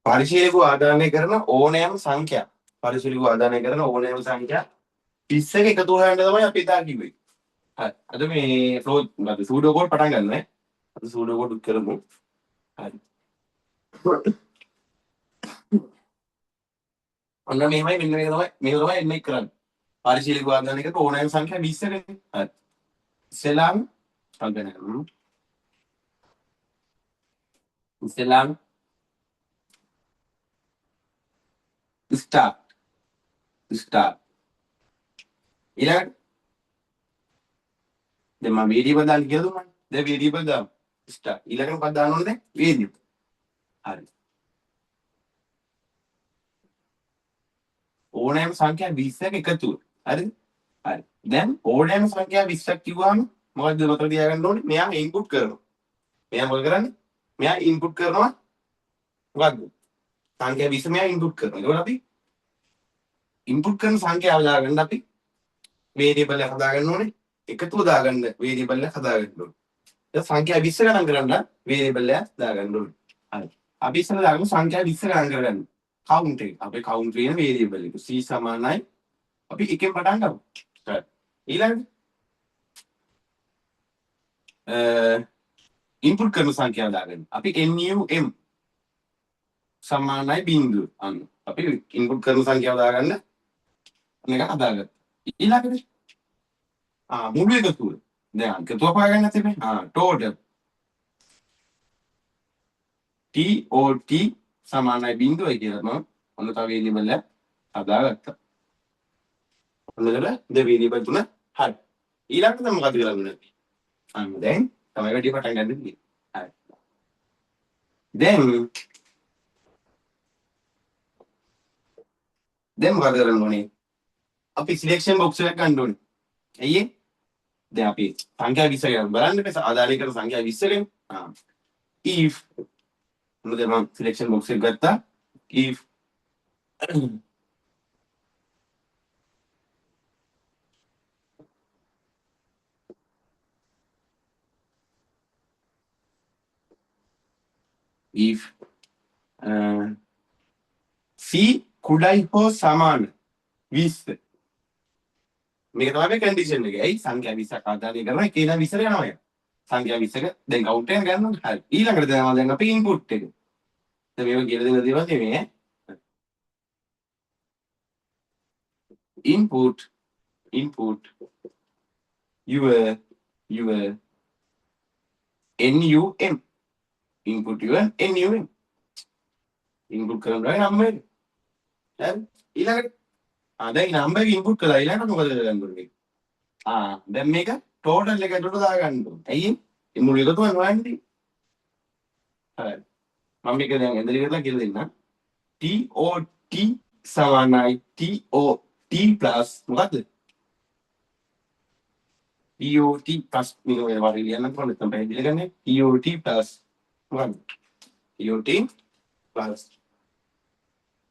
පරිශීලකව ආදානය කරන ඕනෑම සංඛ්‍යා පරිශීලකව ආදානය කරන ඕනෑම සංඛ්‍යා 30ක එකතු හොයන්න තමයි අපි ඉදා කිව්වේ. හරි. අද මේ ෆ්ලෝ අපි සූඩෝ කෝඩ් පටන් ගන්න නේ. අපි සූඩෝ කෝඩ් කරමු. හරි. අන්න මෙහෙමයි මෙන්න මේක තමයි එන්නේ කරන්නේ. පරිශීලකව ආදානය කරන ඕනෑම සංඛ්‍යා 20ක. හරි. ඉස්ලාම් අගනම ඉස්ලාම් ස්ටාර්ට් ඊළඟට දැන් මම වේරියබල් දාන්න කියලා දුන්නා. දැන් වේරියබල් දාමු. ස්ටාර්ට් ඊළඟට මොකක්ද දාන්න ඕනේ දැන්? වේරියබල්. හරි. ඕනෑම සංඛ්‍යා 20ක එකතුව. හරිද? හරි. දැන් ඕනෑම සංඛ්‍යා 20ක් කිව්වම මොකද්ද මතක තියාගන්න ඕනේ? මෙයා ඉන්පුට් කරනවා. මෙයා මොකද කරන්නේ? මෙයා ඉන්පුට් කරනවා මොකද්ද? සංඛ්‍යා 20 මෙයා ඉන්පුට් කරනවා. ඒකෝට අපි ඉන්පුට් කරන සංඛ්‍යාව දාගන්න අපි වේරියබල් එක හදාගන්න ඕනේ. එකතුව දාගන්න වේරියබල් එක හදාගන්න ඕනේ. දැන් සංඛ්‍යා 20 ගණන් කරන්න වේරියබල් එක දාගන්න ඕනේ. හරි. අපි ඉස්සෙල්ලා දාගමු සංඛ්‍යා 20 ගණන් කරගන්න. කවුන්ට් එක. අපේ කවුන්ට් වෙන වේරියබල් එක c සමානයි අපි එකෙන් පටන් ගමු. හරි. ඊළඟට ඉන්පුට් කරන සංඛ්‍යාව දාගන්න. අපි num සමානයි බිංදුව. අන්න. අපි ඉන්පුට් කරන සංඛ්‍යාව දාගන්න මේක හදාගත්තා. ඊළඟට මුළු එකතුව. දැන් එකතුව පාගන්න තිබේ. total tot සමානයි බිංදුවයි කියලා මම ඔන්න තව වේරියබල් එක හදාගත්තා. ඔන්නතර ද වේරියබල් තුන හරි. ඊළඟට දැන් මොකද කරන්නේ? අන්න දැන් තමයි වැඩි පටන් ගන්න තියෙන්නේ. හරි. දැන් මොකද කරන්න ඕනේ? අපි සිලෙක්ෂන් බොක්ස් එකක් ගන්න ඕනේ. ඇයි දැන් අපි සංඛ්‍යා 20 ගන්න බලන්න මේ ආදානය කරන සංඛ්‍යා 20 if මොකද මම සිලෙක්ෂන් බොක්ස් එක ගත්තා if if c කුඩයි හෝ සමාන 20 මේක තමයි කන්ඩිෂන් එක. ඇයි සංඛ්‍යා 20ක් ආදානය කරනවා ඒක නම් 20 යනවා යා. සංඛ්‍යා 20ක දැන් කවුන්ට් එක ගන්නවා. හරි. ඊළඟට දැන් අපි ඉන්පුට් එක. දැන් මේක කියලා දෙන දේවල් නෙමෙයි. input your num input your num input කරනවා නම්බර්. හරි. ඊළඟට දැන් නම්බර් එක ඉන්පුට් කළා. ඊළඟට මොකද කරන්න ඕනේ? දැන් මේක ටෝටල් එකට දාගන්න ඕනේ. ඇයි? මේ මුළු එකතුම හොයන්නේ. හරි. මම මේක දැන් ඇඳලි කරලා කියලා දෙන්නම්. tot සමානයි tot plus මොකද්ද? tot plus මේක ඔය වගේ ලියන්න පුළුවන් නැත්නම් පැහැදිලි කරන්නේ. tot plus මොකද්ද? tot plus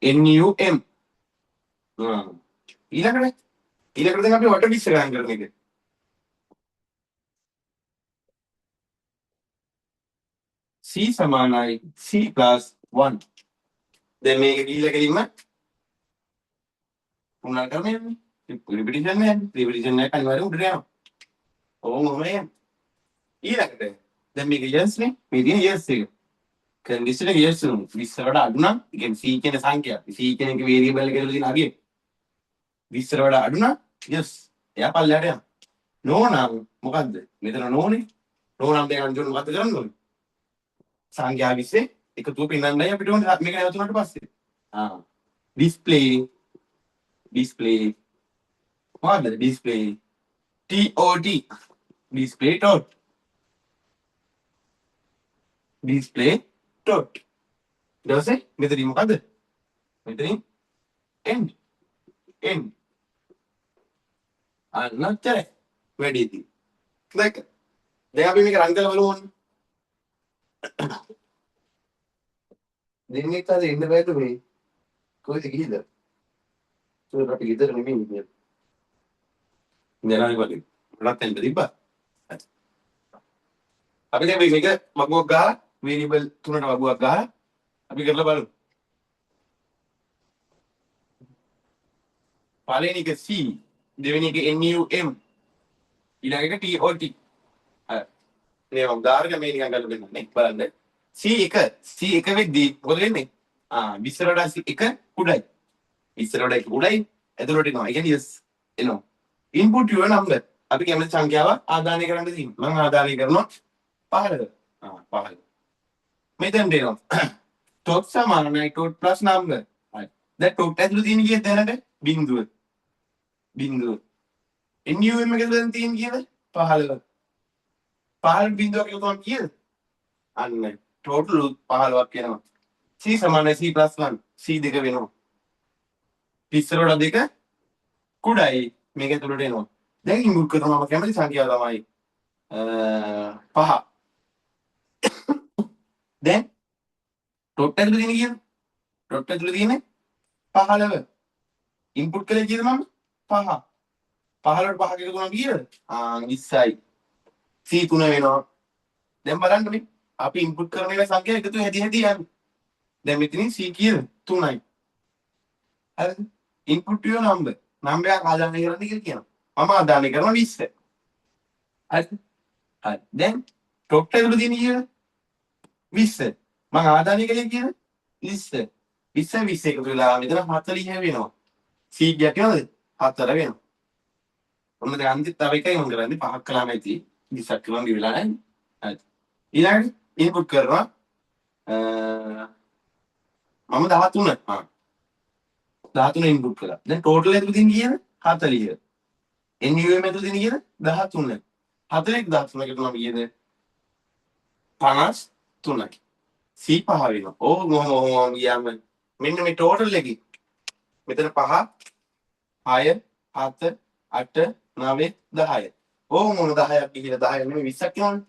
num ඊළඟට දැන් අපි වට 20 ගණන් කරන එක. c සමානයි c plus 1. දැන් මේක ගිහිල්ලා කෙලින්ම පුණා කරන්නේ රිපිටිෂන් නේ. රිපිටිෂන් එක අනිවාර්යෙන් උඩට යනවා. ඕම යනවා. ඊළඟට දැන් මේක yes නේ. මේ තියෙන yes එක. කන්ඩිෂන් එක yes උණු. 20 වඩා අඩු නම් ඒ කියන්නේ c කියන සංඛ්‍යාව. c කියන එක වේරියබල් එකකට තියෙන හරිය. 20 වඩා අඩු නම් yes. එයා පල්ලයට යනවා. no නම් මොකද්ද? මෙතන no නේ. no නම් දැන් අන්තිමට මොකද්ද කරන්න ඕනේ? සංඛ්‍යා 20 එකතුව පෙන්වන්නයි අපිට ඕනේ මේක නැවතුනට පස්සේ. display මොකද්ද display tot display tot ඊට පස්සේ මෙතනින් මොකද්ද? මෙතනින් end අන්නච්චරයි වැඩි ඉතින්. දැන් අපි මේක රන් කරලා බලමු ඕනේ. දෙන්නේ කාද ඉන්න බෑද මේ කොහෙද ගිහිල්ද? ඒක අපි ගෙදර නෙමෙයි ඉන්නේ. නේරායි වගේ. මලත් එන්න තිබ්බා. අපි දැන් මේක මගුවක් ගහලා වේරියබල් තුනට වගුවක් ගහලා අපි කරලා බලමු. පළවෙනි එක C, දෙවෙනි එක NUM, ඊළඟ එක TOT. හරි. මේ මම උදාහරණ මේ නිකන් ගන්න දෙන්නේ බලන්න. C1 වෙද්දී මොකද වෙන්නේ? 20 වඩා 1 කුඩයි. 20 වඩා 1 කුඩයි. එතකොට එනවා. ඒ කියන්නේ yes එනවා. input your number. අපි කැමති සංඛ්‍යාව ආදානය කරන්න තියෙනවා. මම ආදානය කරනවා 15. 15. මෙතෙන් දෙනවා. tot සමානයි tot plus number. හරි. දැන් tot ඇතුළේ තියෙන කීයද දැනට? බිංදුව. බිංදුව. NUM එකේ දැන් තියෙන කීයද? 15. 15 බිංදුවක් එකතු කරාම කීයද? අන්න total 15ක් එනවා. C සමානයි C plus 1. C දෙක වෙනවා. 20 වඩා 2 කුඩයි. මේක ඇතුළට එනවා. දැන් ඉන්පුට් කරනවා මම කැමති සංඛ්‍යාව තමයි 5. දැන් tot ඇතුළේ තියෙන කීයද? tot ඇතුළේ තියෙන්නේ 15. ඉන්පුට් කළේ කීයද මම? 5. 15ට 5ක එකතු කරනවා කීයද? 20යි. C 3 වෙනවා. දැන් බලන්න මේ අපි ඉන්පුට් කරන ඒවා සංඛ්‍යා එකතු හැදී හැදී යන්නේ. දැන් මෙතනින් C කීයද? 3යි. හරිද? Input your number. නම්බර් එක ආදානය කරන්න කියලා කියනවා. මම ආදානය කරනවා 20. හරිද? හරි. දැන් tot ඇතුළේ තියෙන කීයද? 20. මම ආදානය කළේ කීයද? 20. 20 20 එකතු වෙලා මෙතන 40 වෙනවා. C ගියක් වෙනවද? 4 වෙනවා. ඔන්න දැන් අන්තිම තව එකයි මම කරන්නේ 5ක් කළාම ඇති 20ක් කළාම ගිවිලා නැහැ. හරි. ඊළඟට ඉන්පුට් කරනවා මම 13. 13 ඉන්පුට් කළා. දැන් ටෝටල් ඇතුළේ තියෙන කීයද? 40. NUM ඇතුළේ තියෙන කීයද? 13. 40 13 එකට නම් කීයද? 53යි. C 5 වෙනවා. ඕම ගියාම මෙන්න මේ ටෝටල් එකේ මෙතන 5 6 7 8 9 10. ඕම 10ක් කියලා 10 නෙමෙයි 20ක් කියනවනේ.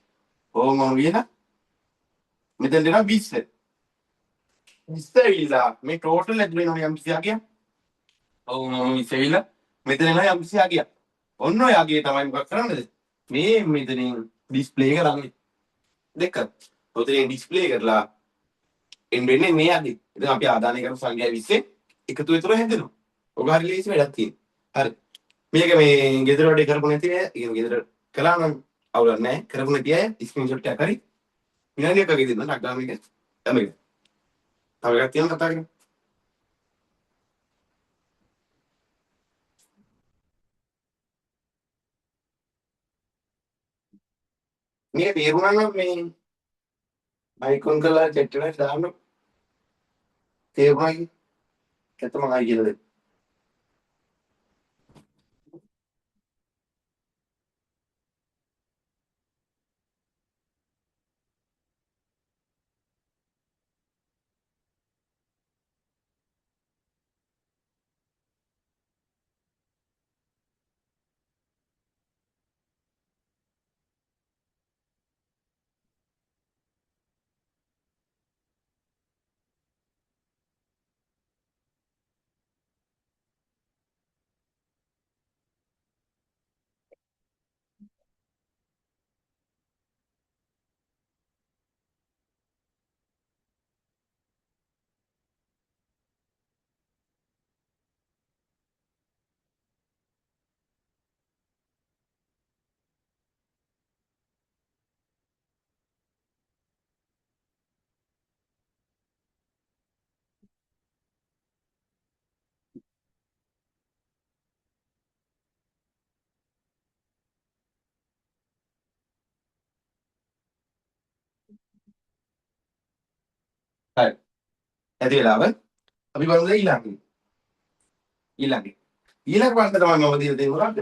ඕම ගියලා මෙතන දෙනවා 20. 20 ඇවිල්ලා මේ ටෝටල් ඇතුලේ එනවා යම් කිසි අගයක්. ඕම 20 ඇවිල්ලා මෙතන එනවා යම් කිසි අගයක්. ඔන්න ඔය අගය තමයි මොකක් කරන්නේද? මේ මෙතනින් ඩිස්ප්ලේ කරන්නේ. දෙක. ඔතනින් ඩිස්ප්ලේ කරලා එන්නේ මේ අගේ. ඉතින් අපි ආදානය කරපු සංඛ්‍යා 20 එකතු වෙතර හැදෙනවා. ඔක හරි ලේසි වැඩක් තියෙනවා. හරි. මේක මේ ගෙදර වැඩේ කරපු නැති අය, ඉතින් ගෙදර කළා නම් අවුලක් නැහැ. කරපු නැති අය ස්ක්‍රීන්ෂොට් එකක් හරි විනාඩි එකක දෙන්න ටක් මේක. තමයි. තව එකක් තියෙනවා කතා කරන්න. මේ තේරුණා නම් මේ අයිකොන් කරලා chat එකට දාන්න තේරුණා කි. ඇත්ත මම ආයි කියලා දෙන්න. හරි. ඇති වෙලාව අපි බලමු ඊළඟ. ඊළඟ. ඊළඟ වන්ද තමයි මම දීලා තියෙන්නේ මොකක්ද?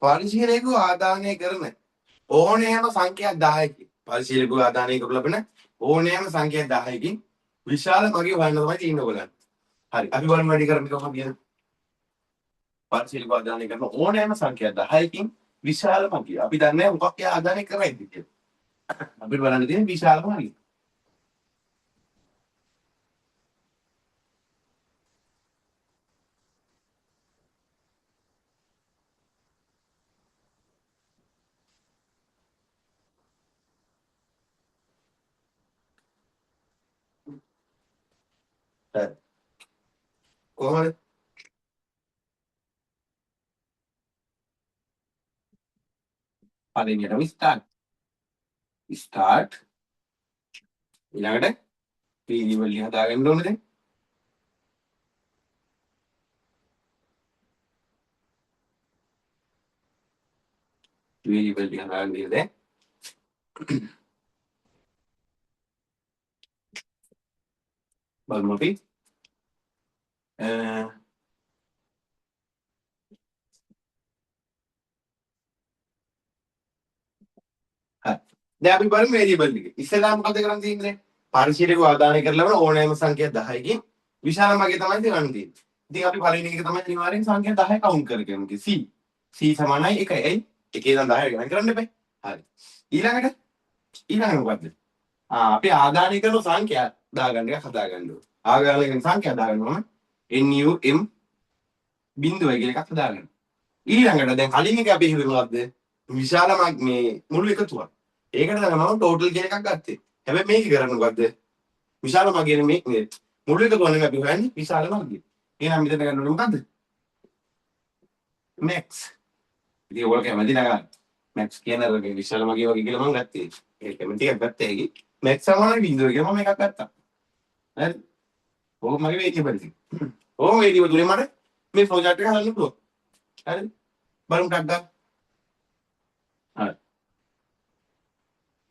පරිශීලකව ආදානය කරන ඕනෑම සංඛ්‍යා 10කින් පරිශීලකව ආදානය කරලා ලබන ඕනෑම සංඛ්‍යා 10කින් විශාල මගේ හොයන්න තමයි තියෙන්නේ ඔයගලන්ට. හරි. අපි බලමු වැඩි කරන්නේ කොහොමද කියලා. පරිශීලකව ආදානය කරන ඕනෑම සංඛ්‍යා 10කින් විශාල මගේ. අපි දන්නේ මොකක් ආදානය කරයිද කියලා. අපිට බලන්න තියෙන්නේ විශාලම මගේ. කොහොමද? පළවෙනියටම ස්ටාර්ට් ඊළඟට වේරියබල් එක හදාගන්න ඕනේ දැන්. වේරියබල් එක හදාගන්න දැන්. බලමු අපි. දැන් අපි බලමු වේරියබල් එක. ඉස්සෙල්ලා මොකද කරන් තියෙන්නේ? පරිශීලක ආදානය කරලා ඕනෑම සංඛ්‍යා 10කින් විශාල මගේ තමයි ගන්න තියෙන්නේ. ඉතින් අපි පළවෙනි එක තමයි අනිවාර්යෙන් සංඛ්‍යා 10 කවුන්ට් කරගමු. C. C සමානයි 1යි. එකේ ඉඳන් 10 ගණන් කරන්න එපා. හරි. ඊළඟට මොකද්ද? අපි ආදානය කරන සංඛ්‍යා දාගන්න එක හදා ගන්න ඕනේ. ආදානය කරන සංඛ්‍යා දාගන්නවා NUM බිඳුවයි කියලා එකක් හදාගන්න. ඊළඟට දැන් කලින් එක අපි හිතුවේ මොකද්ද? විශාල මේ මුළු එකතුවක්. ඒකට තමයි මම ටෝටල් කියන එකක් ගත්තේ. හැබැයි මේක කරන්නේ මොකද්ද? විශාල මගේ මේ මුළු එකතුව නෙමෙයි අපි හොයන්නේ විශාල මගේ. එහෙනම් මෙතන ගන්න ඕනේ මොකද්ද? max. ඉතින් ඔයගොල්ලෝ කැමති නේද? max කියන එක විශාල මගේ වගේ කියලා මම ගත්තේ. ඒක කැමති එකක් ගත්තා ඒකේ. max සමානයි බිඳුව කියලා මම එකක් ගත්තා. හරි. ඕක මගේ වේරියබල් එක. ඕක වේරියබල් තුනේ මට මේ ෆ්ලෝ chart එක හදන්න පුළුවන්. හරි. බලමු ටක් ගන්න. හරි.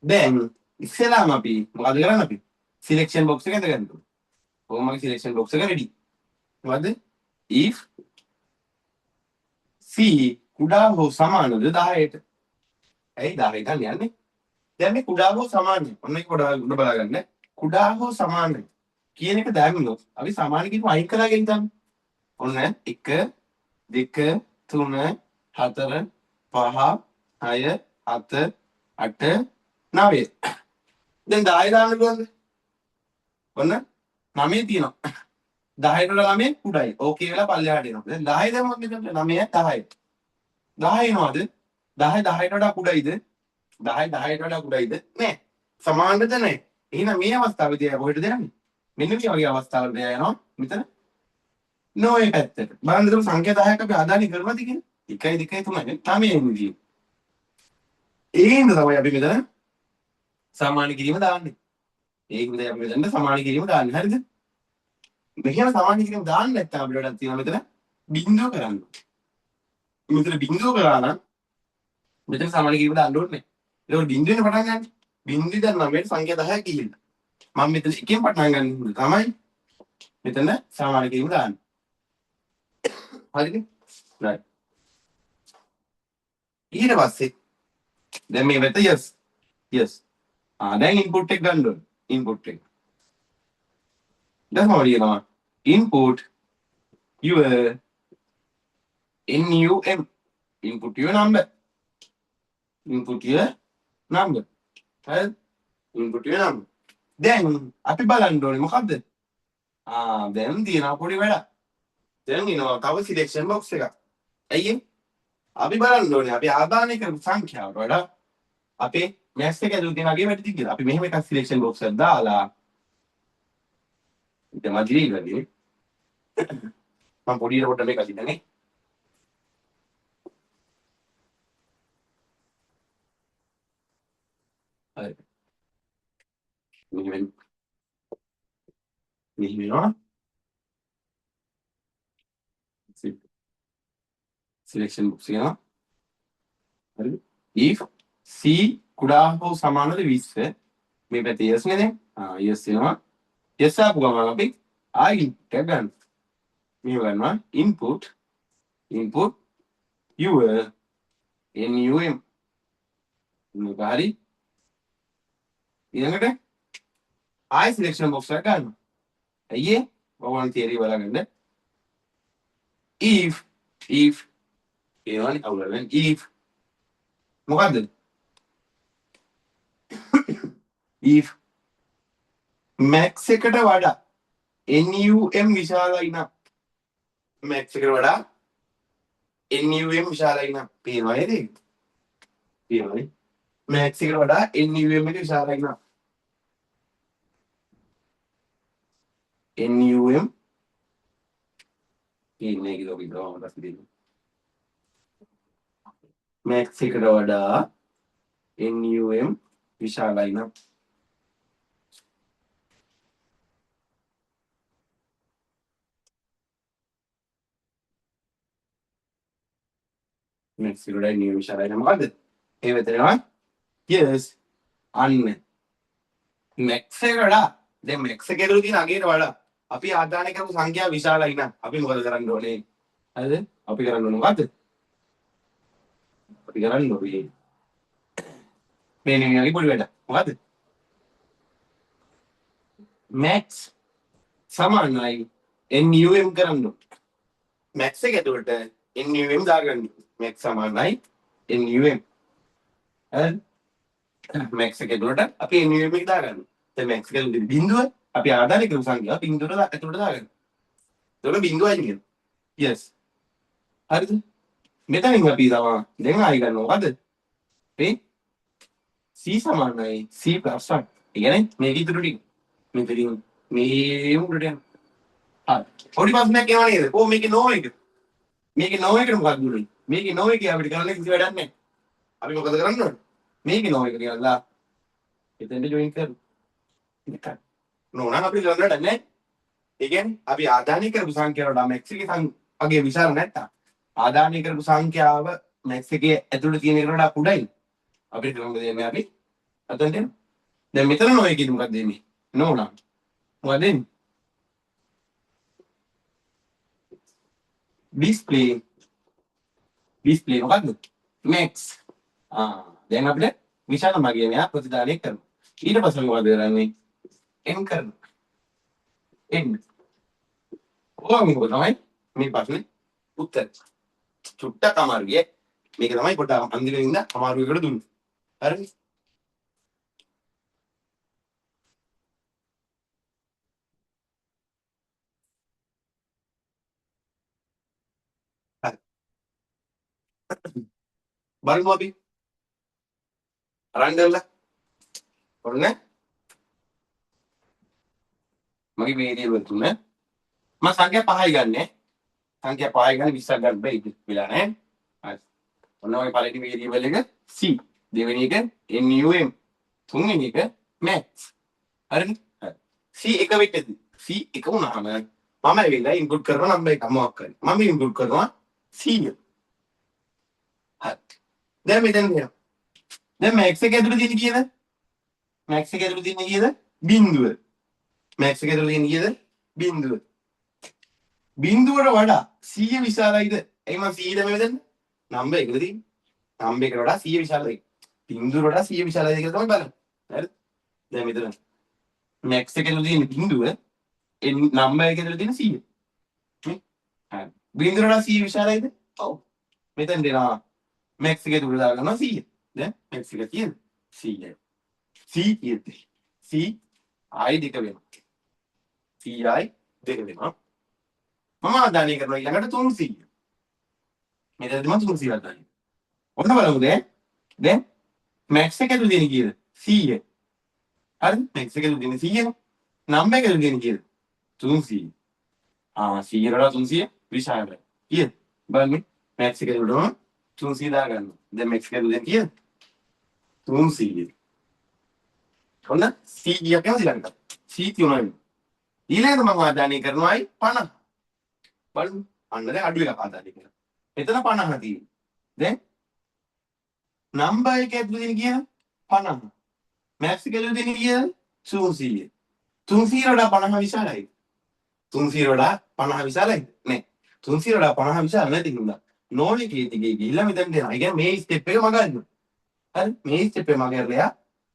දැන් ඉස්සෙල්ලාම අපි මොකද කරන්නේ අපි? සිලෙක්ෂන් බොක්ස් එක ඇඳගන්න ඕනේ. ඕක මගේ සිලෙක්ෂන් බොක්ස් එක රෙඩි. මොකද? if c කුඩා හෝ සමානද 10ට. ඇයි 10 ගන්න යන්නේ? දැන් මේ කුඩා හෝ සමානයි. ඔන්න ඒක උඩ බලාගන්න. කුඩා හෝ සමානයි කියන එක දැම්මොත් අපි සමාන කියපු අයින් කරලා ගෙනියන්න. ඔන්න 1 2 3 4 5 6 7 8 9. දැන් 10 දාන්න පුළුවන්ද? ඔන්න 9 තියෙනවා. 10ට 9 කුඩායි. ඕකේ වෙලා පල්ලෙහාට එනවා. දැන් 10 දැම්මොත් මෙතන 9 10යි. 10 එනවාද? 10 10ට වඩා කුඩායිද? 10 10ට වඩා කුඩායිද? නෑ. සමානද නැහැ. එහෙනම් මේ අවස්ථාවේදී අය කොහෙටද යන්නේ? මෙන්න මේ වගේ අවස්ථාවකට යනවා. මෙතන නොයේ පැත්තට. බලන්න දෙමු සංඛ්‍යා 10ක් අපි ආදානය කරනවාද කියලා. 1 2 3 9 එන්නේ. ඒකින්ද තමයි අපි මෙතන සමාන කිරීම දාන්නේ. ඒකින්ද අපි මෙතන සමාන කිරීම දාන්නේ. හරිද? මෙහෙම සමාන කිරීම දාන්න නැත්නම් අපිට වැඩක් තියෙනවා මෙතන බිංදුව කරන්න. මෙතන බිංදුව කරා නම් මෙතන සමාන කිරීම දාන්න ඕනේ. ඒක බිංදුවෙන් පටන් ගන්න. බිංදුව දැන් 9ට සංඛ්‍යා 10ක් ගිහිල්ලා. මම මෙතන එකෙන් පටන් ගන්න තමයි මෙතන සමාන කිරීම දාන්නේ. හරිද? right. ඊට පස්සේ දැන් මේ වෙත yes. දැන් ඉන්පුට් එක ගන්න ඕනේ. ඉන්පුට් එක. දැන් මොකද කියනවා? input your NUM. input your number. input your number. හරිද? input your number. දැන් අපි බලන්න ඕනේ මොකද්ද? දැන් තියෙනවා පොඩි වැඩක්. දැන් එනවා තව සිලෙක්ෂන් බොක්ස් එකක්. ඇයි ඒ? අපි බලන්න ඕනේ අපි ආදානය කරපු සංඛ්‍යාවට වඩා අපේ මැක්ස් එක ඇතුළේ තියෙන අගේ වැඩිද කියලා. අපි මෙහෙම එකක් සිලෙක්ෂන් බොක්ස් එකක් දාලා ඉතින් මදිරි ඉවරනේ. මම පොඩි රොට මේක අදින්නනේ. හරි. මෙහෙම නෝ සිලෙක්ෂන් බොක්ස් එක. හරිද? if c කුඩා හෝ සමානද 20 මේ පැත්තේ yes නේද? yes වෙනවා. yes ආපු ගමන් අපි ආයි ටැග් ගන්න. මේ ගන්නවා input your NUM. මේක හරි. ඊළඟට ආයි සිලෙක්ෂන් බොක්ස් එක ගන්න. අයියේ ඔයගොල්ලන් තියරි බලගන්න. if ඒවනේ අවුලෙන් if මොකද්ද? if max එකට වඩා NUM විශාලයි නම් max එකට වඩා NUM විශාලයි නම් පේනවා නේද? පේනවනේ. max එකට වඩා NUM එක විශාලයි නම් NUM ඉන්නේ කියලා අපි ගාමකට දෙන්න. max එකට වඩා NUM විශාලයි නම් max එකට වඩා NUM විශාලයි නම් මොකද්ද? ඒ වෙතනවා yes අන්න max එකට වඩා දැන් max එකේ තියෙන අගයට වඩා අපි ආදානය කරපු සංඛ්‍යාව විශාලයි නම් අපි මොකද කරන්න ඕනේ? හරිද? අපි කරන්න ඕනේ මොකද්ද? අපි කරන්න ඕනේ මේ පොඩි වැඩ. මොකද්ද? max සමානයි NUM කරන්න ඕනේ. max එක ඇතුළට NUM දාගන්න. max සමානයි NUM. හරිද? max එක ඇතුළට අපි NUM එක දාගන්න. දැන් max එක ඇතුළේ බිඳුව අපි ආදානය කරපු සංඛ්‍යාව බිඳුවට ඇතුළට දාගන්න. එතකොට බිඳුවයි කියන්නේ. yes. හරිද? මෙතනින් අපි තමයි දැන් ආයි ගන්න මොකද? මේ C සමානයි C + 1. ඒ කියන්නේ මේක ඉතුරු ටික. මෙතනින් මේ උඩට යන. හරි. පොඩි ප්‍රශ්නයක් එනවා නේද? කොහොම මේකේ නෝ එක. මේකේ නෝ එකට මොකක්ද උනේ? මේකේ නෝ එකේ අපිට කරන්න කිසි වැඩක් නැහැ. අපි මොකද කරන්න ඕනේ? මේකේ නෝ එක කියලා එතෙන්ට ජොයින් කරමු. එකයි. නෝ නම් අපි කරන්න වැඩක් නැහැ. ඒ කියන්නේ අපි ආදානය කරපු සංඛ්‍යාවට max එකේ අගේ විශාල නැත්තම් ආදානය කරපු සංඛ්‍යාව max එකේ ඇතුළේ තියෙන එකට වඩා කුඩයි. අපිට කරන්න දෙන්නේ අපි අතෙන්ට එන්න. දැන් මෙතන නෝ එකේ මොකක්ද දෙන්නේ? නෝ නම් මොකද දෙන්නේ? display මොකද්ද? max. දැන් අපිට විශාල මගේ මෙයා ප්‍රතිදානය කරනවා. ඊට පස්සේ මොකද කරන්නේ? n කරනවා. n. ඕම මොකද තමයි මේ ප්‍රශ්නේ උත්තර. චුට්ටක් අමාරුයි. මේක තමයි පොඩ්ඩක් අන්තිමේ ඉඳන් අමාරු එකට දුන්නේ. හරිද? හරි. බලමු අපි. අරන් ගන්න. ඔන්න මගේ වේරියබල් තුන මම සංඛ්‍යා 5යි ගන්නෙ. සංඛ්‍යා 5යි ගන්න 20ක් ගන්න බෑ ඉතින් වෙලා නැහැ. හරි. ඔන්න මගේ පළවෙනි වේරියබල් එක C. දෙවෙනි එක NUM. තුන්වෙනි එක max. හරිද? හරි. C එක වෙච්චද? C එක වුණාම මම ඇවිල්ලා ඉන්පුට් කරන නම්බර් එක මොකක් කරේ? මම ඉන්පුට් කරනවා 100. හරි. දැන් මෙතන එනවා. දැන් max එක ඇතුළේ තියෙන කීයද? max එක ඇතුළේ තියෙන කීයද? බිඳුව. max එක ඇතුළේ තියෙන කීයද? බිඳුව. බිඳුවට වඩා 100 විශාලයිද? එයි මම 100 දැම්මේ මෙතන. නම්බර් එකද තියෙන්නේ. නම්බර් එකට වඩා 100 විශාලයි. බිඳුවට වඩා 100 විශාලයිද කියලා තමයි බලන්නේ. හරිද? දැන් මෙතන max එක ඇතුළේ තියෙන බිඳුව නම්බර් එක ඇතුළේ තියෙන 100. නේ? හරි. බිඳුවට වඩා 100 විශාලයිද? ඔව්. මෙතන දෙනවා max එක ඇතුළේ දාගන්නවා 100. දැන් max එක තියෙන 100යි. C තියෙද්දි C I දෙක වෙනවා. C I දෙක වෙනවා. මම ආදානය කරනවා ඊළඟට 300. මෙතනදී මම 300 ආදානය. ඔන්න බලමු දැන් max එක ඇතුළේ තියෙන කීයද? 100. හරිද? max එක ඇතුළේ තියෙන 100 නේ. නම්බර් එක ඇතුළේ තියෙන කීයද? 300. 100 වඩා 300 විශාලයි. කීයද? බලන්න max එක ඇතුළේ 300 දාගන්නවා. දැන් max එක ඇතුළේ තියෙන කීයද? 300. ඔන්න C ගියක් යනවා ඊළඟට. C තියුණා. ඊළඟට මම ආදානය කරනවායි 50. බලමු. අන්න දැන් අඩු එකක් ආදානය කරනවා. එතන 50 තියෙනවා. දැන් නම්බර් එක ඇතුළේ තියෙන කීයද? 50. max එක ඇතුළේ තියෙන කීයද? 300. 300 වඩා 50 විශාලයි. 300 වඩා 50 විශාලයිද? නෑ. 300 වඩා 50 විශාල නැති හින්දා නෝන් එකේ දිගේ ගිහිල්ලා මෙතනට එනවා. ඒ කියන්නේ මේ ස්ටෙප් එක මගහරිනවා. හරි? මේ ස්ටෙප් එක මගහැරලා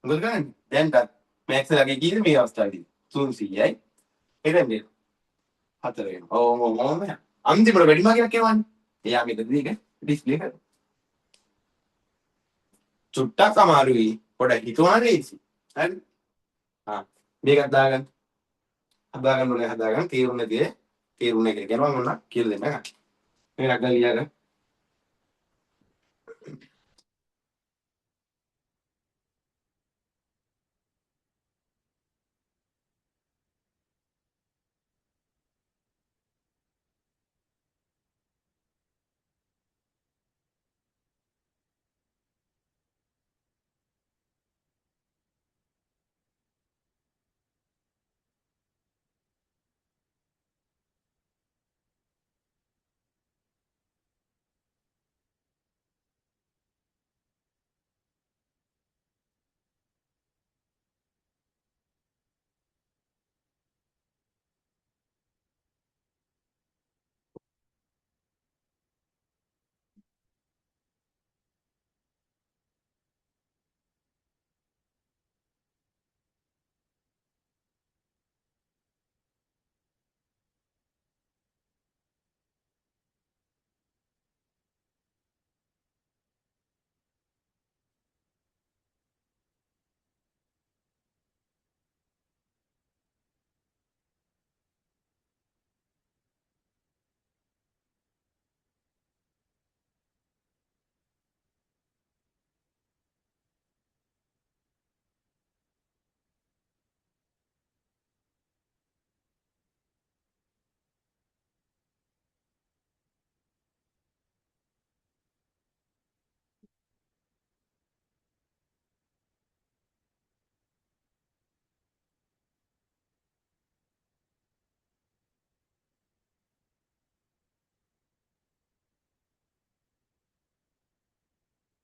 මොකද කරන්නේ? දැන් max ලගේ කීයද මේ අවස්ථාවේදී? 300යි. එතෙන් දෙන්න. 4 වෙනවා. ඕම අන්තිමට වැඩි මාර්ගයක් එවන්නේ. එයා මෙතනදී ඒක ඩිස්ප්ලේ කරනවා. චුට්ටක් අමාරුයි. පොඩ්ඩක් හිතවන ලේසි. හරි? මේකත් දාගන්න. හදාගන්න ඕනේ හදාගන්න තේරුම් නැතිද? තේරුම් නැහැ කියලා කියනවා මොනවා කියලා දෙන්න ගන්න. මේකක් ගන්න ලියාගන්න.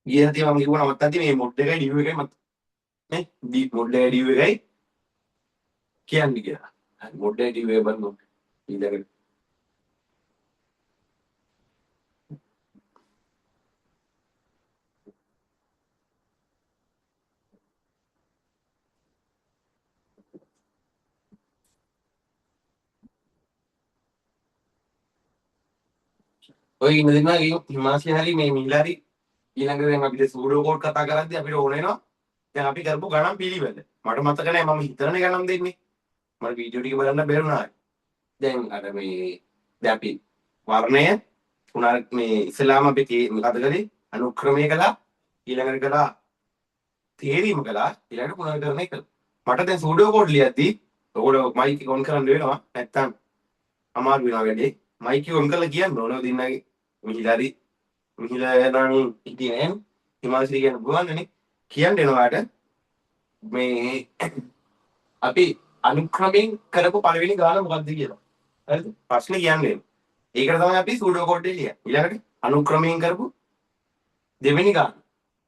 ගිය සතියේ මම කිව්වා නවත්තද්දි මේ මොඩ් එකයි ඩියු එකයි මත නේ මොඩ් එකයි ඩියු එකයි කියන්නේ කියලා. හරි මොඩ් එකයි ඩියු එකයි බලමු ඊළඟට. ඔය ඉන්න දෙන්නා හිමාසිය හරි මේ මිහිලා හරි ඊළඟට දැන් අපිට සූඩෝ කෝඩ් කතා කරද්දී අපිට ඕන වෙනවා දැන් අපි කරපු ගණන් පිළිවෙල. මට මතක නැහැ මම හිතන්නේ ගණන් දෙන්නේ. මට වීඩියෝ ටික බලන්න බැරුණා. දැන් අර මේ දැන් අපි වර්ණය පුනර් මේ ඉස්ලාම අපි මොකද කරේ අනුක්‍රමය කළා ඊළඟට කළා තේරීම කළා ඊළඟට පුනර්කරණය කළා. මට දැන් සූඩෝ කෝඩ් ලියද්දී ඔයගොල්ලෝ මයික් එක ඔන් කරන්න වෙනවා නැත්තම් අමාරු වෙනවා වැඩේ. මයික් එක ඔන් කරලා කියන්න ඕන දෙන්නගේ මිහිලාරි මිහිලා නම් ඉතින් හිමාශ්‍රී කියන බුවන්නේ කියන්න එනවාට මේ අපි අනුක්‍රමයෙන් කරපු පළවෙනි ගාන මොකක්ද කියලා. හරිද? ප්‍රශ්නේ කියන්නේ. ඒකට තමයි අපි සූඩෝ කෝඩ් එක ලියන්නේ. ඊළඟට අනුක්‍රමයෙන් කරපු දෙවෙනි ගාන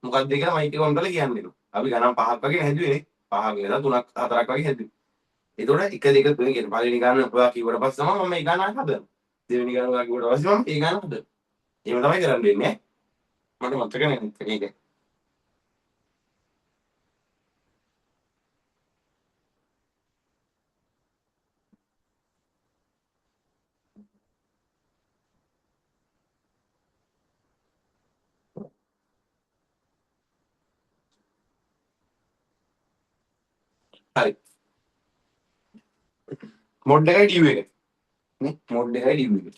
මොකක්ද කියලා මයික් එක ඔන් කරලා කියන්න දෙනවා. අපි ගණන් පහක් වගේ හැදුවේ නේ. පහක් ඉඳලා තුනක් හතරක් වගේ හැදුවේ. ඒතකොට 1 2 3 කියන පළවෙනි ගාන ඔයා කිව්වට පස්සේ තමයි මම මේ ගාන හදන්නේ. දෙවෙනි ගාන ඔයා කිව්වට පස්සේ මම ඒ ගාන හදනවා. එහෙම තමයි කරන්න වෙන්නේ. මට මතක නැහැ ඒක. හරි. මොඩ් එකයි ඩියු එක. නේ මොඩ් එකයි ඩියු එක.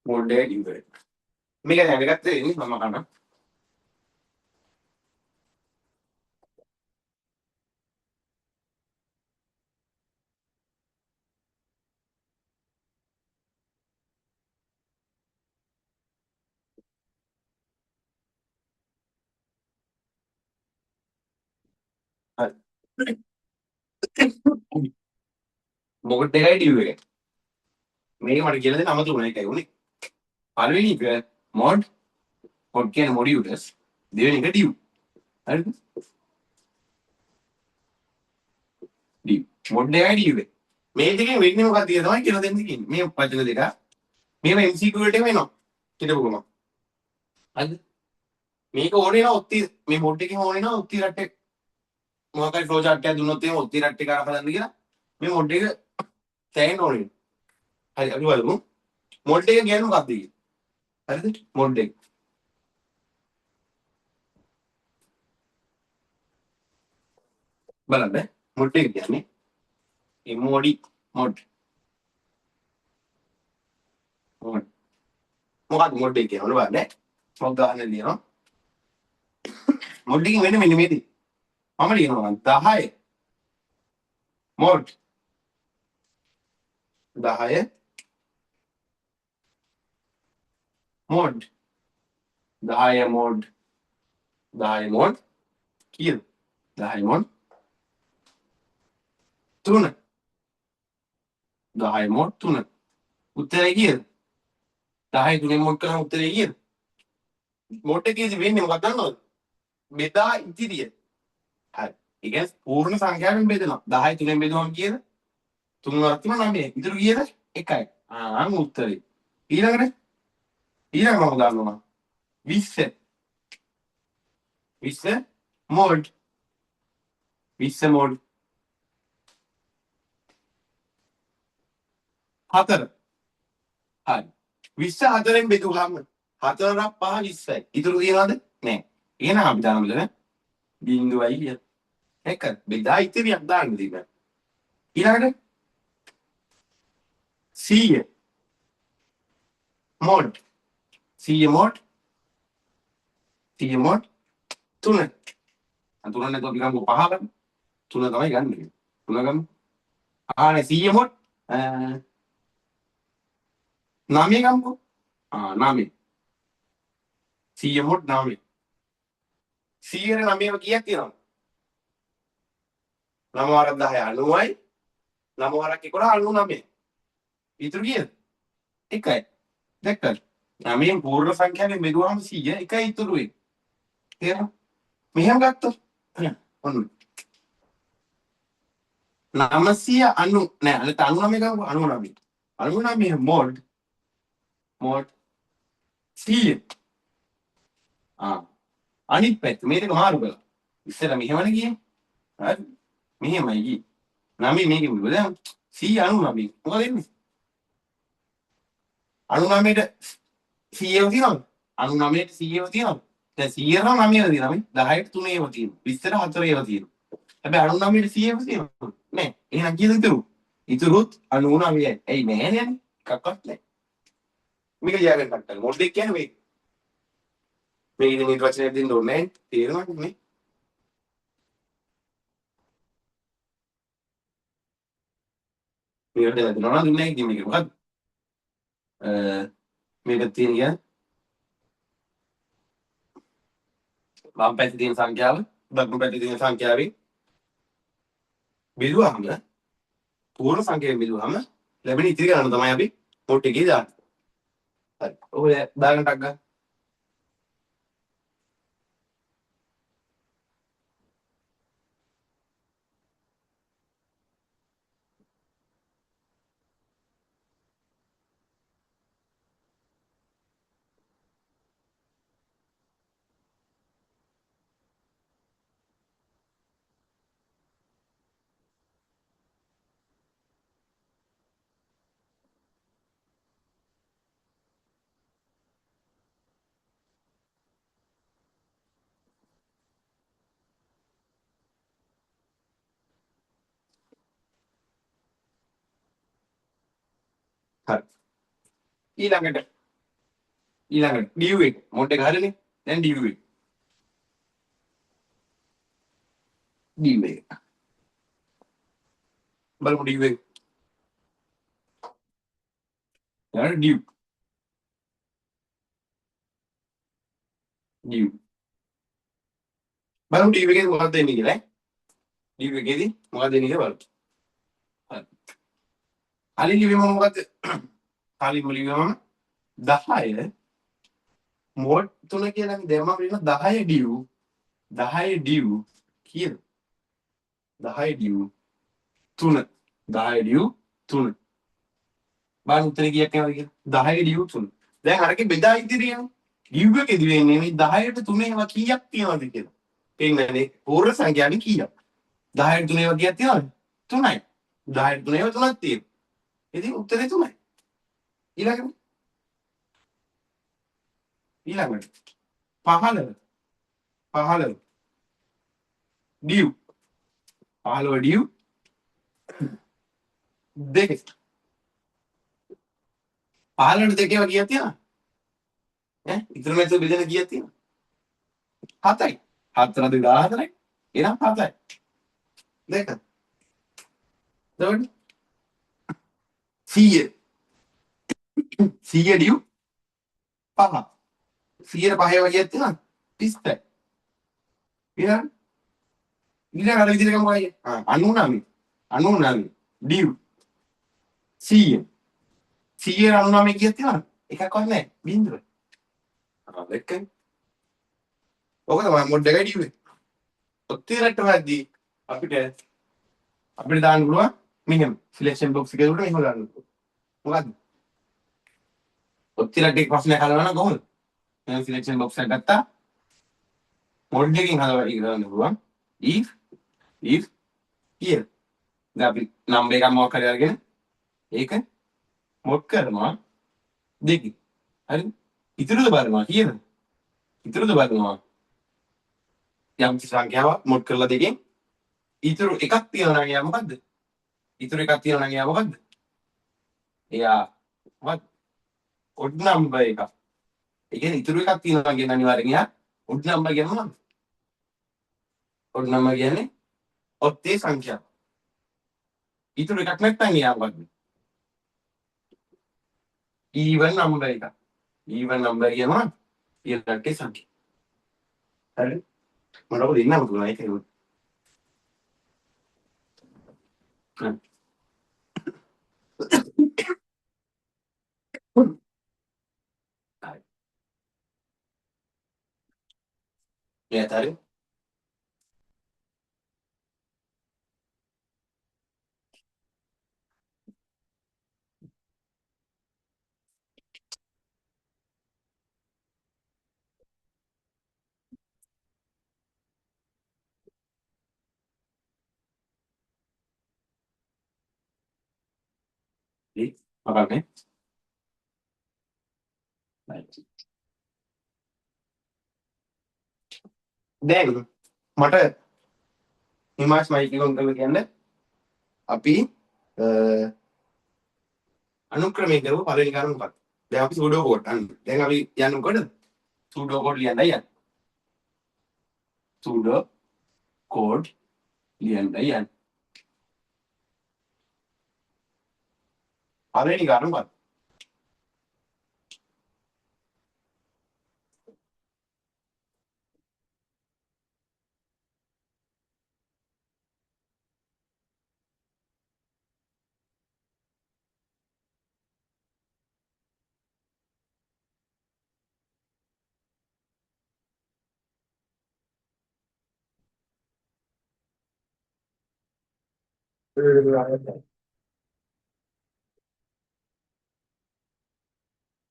මොඩ් එකයි ඩියු එක. මේක දැනගත්තේ ඉන්නේ මම කන්න. හරි. මොඩ් එකයි ඩියු එක. මේක මට කියලා දෙන්න අමතක වුණා ඒකයි උනේ. පළවෙනි එක මොඩ් මොඩ් කියන්නේ මොඩියුලස් දෙවෙනි එක ඩියු. හරිද? ඩියු. මොඩ් එකයි ඩියු එක. මේ දෙකෙන් වෙන්නේ මොකක්ද කියලා තමයි කියලා දෙන්න කියන්නේ. මේ වචන දෙක. මේව MCQ වලට වෙනවා. හිතපුවම. හරිද? මේක ඕනේ නම් ඔත්ති මේ මොඩ් එකේ ඕනේ නම් ඔත්ති රට්ටේ මොකක් හරි ෆ්ලෝ chart එකක් දුන්නොත් එහෙම ඔත්ති රට්ටේ කරා බලන්න කියලා මේ මොඩ් එක තැහෙන්න ඕනේ. හරි අපි බලමු. මොඩ් එක කියන්නේ මොකක්ද කියලා. හරිද? මොඩ් එක. බලන්න. මොඩ් එක කියන්නේ MOD මොඩ්. මොඩ්. මොකක්ද මොඩ් එක කියන්නේ බලන්න. මොකක් ගන්න ලියනවා. මොඩ් එකකින් වෙන්නේ මෙන්න මේ දේ. මම ලියනවා 10 මොඩ් 10 මොඩ් 10 මොඩ් 10 මොඩ් කීයද 10 මොඩ් 3 10 මොඩ් 3 උත්තරේ කීයද 10 3 මොඩ් කරා උත්තරේ කීයද මොඩ් එකේ වෙන්නේ මොකක්ද දන්නවද බෙදා ඉතිරිය හරි ඒ කියන්නේ පූර්ණ සංඛ්‍යාවෙන් බෙදෙනවා 10 3ෙන් බෙදුවම කීයද 3 වරක් තුන 9 ඉතුරු කීයද 1යි උත්තරේ ඊළඟට ඊළඟ මම ගන්නවා 20 20 මොඩ් 20 මොඩ් 4 හරි 20 4ෙන් බෙදුවාම 4ක් 5 20යි ඉතුරු තියනවද නෑ එහෙනම් අපි දාන්න බෑ බිංදුවයි කිය එක බෙදා ඉතිරියක් දාන්න දෙන්න ඊළඟට 100 මොඩ් 100 මොඩ් 100 මොඩ් 3 තුන නැතුව අපි ගමු 5 ගන්න 3 තමයි ගන්න 3 ගමු ආනේ 100 මොඩ් 9 ගමුකෝ 9 100 මොඩ් 9 100 9 කීයක් තියෙනවද 9 වරක් 10 90යි. 9 වරක් 11 99. ඉතුරු කීයද? 1යි. දැක්කද? 9න් පූර්ණ සංඛ්‍යාවෙන් බෙදුවාම 100 1යි ඉතුරු වෙන්නේ. තේරෙනවද? මෙහෙම ගත්තොත් ඔන්න 990 නෑ අනිත් 99 ගමු 99. 99 මෝඩ් 100. අනිත් පැත්ත මේක මාරු කළා. ඉස්සර මෙහෙමනේ ගියේ. හරි. මෙහෙමයි ගියේ. 9 මේකෙ මොකද? 199. මොකද එන්නේ? 99ට 100ව තියනවද? 99ට 100ව තියනවද? දැන් 100 නම් 9ව තියෙනවා මේ. 10ට 3ව තියෙනවා. 20ට 4ව තියෙනවා. හැබැයි 99ට 100ව තියෙනවා. නෑ. එහෙනම් කීයද ඉතුරු? ඉතුරුත් 99යි. ඇයි නෑනේ යන්නේ? එකක්වත් නෑ. මේක ලියාගන්න කට්ටල. මොඩ් එක කියන්නේ මේක. මේක ඉතින් නිර්වචනයක් දෙන්න ඕනේ නෑ. තේරෙනවද මේ? මේකට දෙනවා නම් දුන්නේ නැහැ ඉතින් මේක මොකද්ද? මේක තියෙන කියන්නේ වම් පැත්තේ තියෙන සංඛ්‍යාව දකුණු පැත්තේ තියෙන සංඛ්‍යාවෙන් බෙදුවාම පූර්ණ සංඛ්‍යාවෙන් බෙදුවාම ලැබෙන ඉතිරි ගණන තමයි අපි මොට් එකේ දාන්නේ. හරි. ඔය දාගෙන ටක් ගන්න. හරි. ඊළඟට ඩියු එක මොඩ් එක හරිනේ. දැන් ඩියු එක. ඩියු එක. බලමු ඩියු එක. ඊළඟට ඩියු. බලමු ඩියු එකේ මොකක්ද එන්නේ කියලා. ඩියු එකේදී මොකක්ද එන්නේ කියලා බලමු. හරි. කලින් ලිවීම මොකද්ද? කලින් ලිවීම 10 මෝඩ් 3 කියලා දැන් මම ලියන 10 ඩියු 10 ඩියු කීයද? 10 ඩියු 3 10 ඩියු 3 බලන්න උත්තරේ කීයක් එනවද කියලා. 10 ඩියු 3. දැන් අරකේ බෙදා ඉදිරියනේ. ඩියු එකේදී වෙන්නේ මේ 10ට 3 ඒවා කීයක් තියනවද කියලා. පෙන්නන්නේ පූර්ණ සංඛ්‍යාවේ කීයක්. 10ට 3 ඒවා කීයක් තියනවද? 3යි. 10ට 3 ඒවා 3ක් තියෙනවා. ඉතින් උත්තරේ 3යි. ඊළඟට 15 ඩියු 15 ඩියු දෙක 15ට දෙකේව කීයක් තියෙනවද? ඈ ඉතුරු නැතුව බෙදෙන කීයක් තියෙනවද? 7යි. 7 රද 14යි. එහෙනම් 7යි. දෙක. එතකොට 100 ඩියු 5. 100ට 5 ඒවා කීයක් තියෙනවද? 30යි. ඊළඟ අර විදිහට ගමු අයියේ. 99 ඩියු 100 99 කීයක් තියෙනවද? එකක්වත් නැහැ. බින්දුව. දැක්කනේ. ඔක තමයි මොඩ් එකයි ඩියු එක. ඔත්තිරට වැඩි අපිට දාන්න පුළුවන් මෙහෙම සිලෙක්ෂන් බොක්ස් එකේ උඩ මෙහෙම දාන්න පුළුවන්. මොකද්ද? ඔත්තිරට එක ප්‍රශ්නයක් අහනවා නම් කොහොමද? මම සිලෙක්ෂන් බොක්ස් එක ගත්තා. මොඩ් එකකින් හදලා ඒක දාන්න පුළුවන්. if here දැන් අපි නම්බර් එකක් මොකක් හරි අරගෙන ඒක මොඩ් කරනවා දෙකකින්. හරිද? ඉතුරුද බලනවා කීයද? ඉතුරුද බලනවා යම් සංඛ්‍යාවක් මොඩ් කරලා දෙකෙන් ඉතුරු එකක් තියනවා නම් එයා මොකද්ද? ඉතුරු එකක් තියනවා නම් එයා මොකද්ද? එයා what odd number එකක්. ඒ කියන්නේ ඉතුරු එකක් තියනවා කියන අනිවාර්යෙන් එයා odd number කියන්නේ මොනවද? odd number කියන්නේ ඔත්තේ සංඛ්‍යාව. ඉතුරු එකක් නැත්නම් එයා මොකද්ද? even number එකක්. even number කියනවා ඊළඟට සංඛ්‍යාව. හරිද? මට ඔක දෙන්නම පුළුවන් ඒක නෙවෙයි. Ya tarik. Jadi, makannya. දැන් මට හිමාස් මයික් එක ඔන් කරලා කියන්න අපි අනුක්‍රමය කරමු පළවෙනි කාරණා මොකක්ද? දැන් අපි සූඩෝ කෝඩ් අන්න. දැන් අපි යන්නේ මොකටද? සූඩෝ කෝඩ් ලියන්නයි යන්නේ. සූඩෝ කෝඩ් ලියන්නයි යන්නේ. පළවෙනි කාරණා මොකක්ද?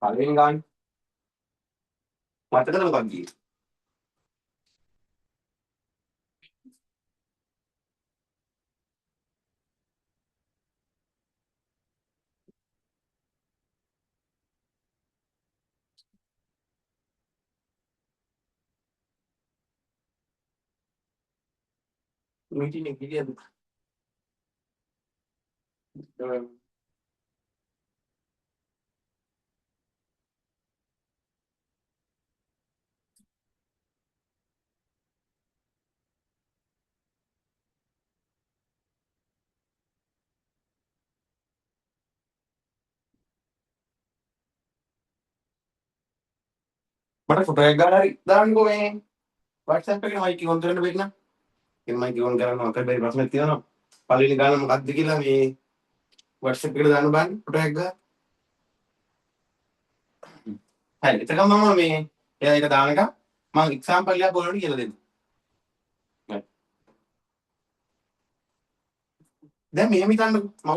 පළවෙනි ගාන මතකද මොකක්ද කියේ? මීටින් එක කිරියද? මට ෆොටෝ එකක් ගන්න හරි දාන්නකෝ මේ WhatsApp එකේ මයික් එක ඔන් කරන්න බැරි නම්. මේ මයික් එක ඔන් කරන්න මොකක්ද බැරි ප්‍රශ්නයක් තියෙනවා. පළවෙනි ගාන මොකක්ද කියලා මේ WhatsApp එකට දාන්න බෑ ෆොටෝ එකක් ගන්න. හරි. එතකම මම මේ එයා එක දාන එක මම එක්සැම්පල් එකක් ඔයාලට කියලා දෙන්න. හරි. දැන් මෙහෙම හිතන්නකෝ. මම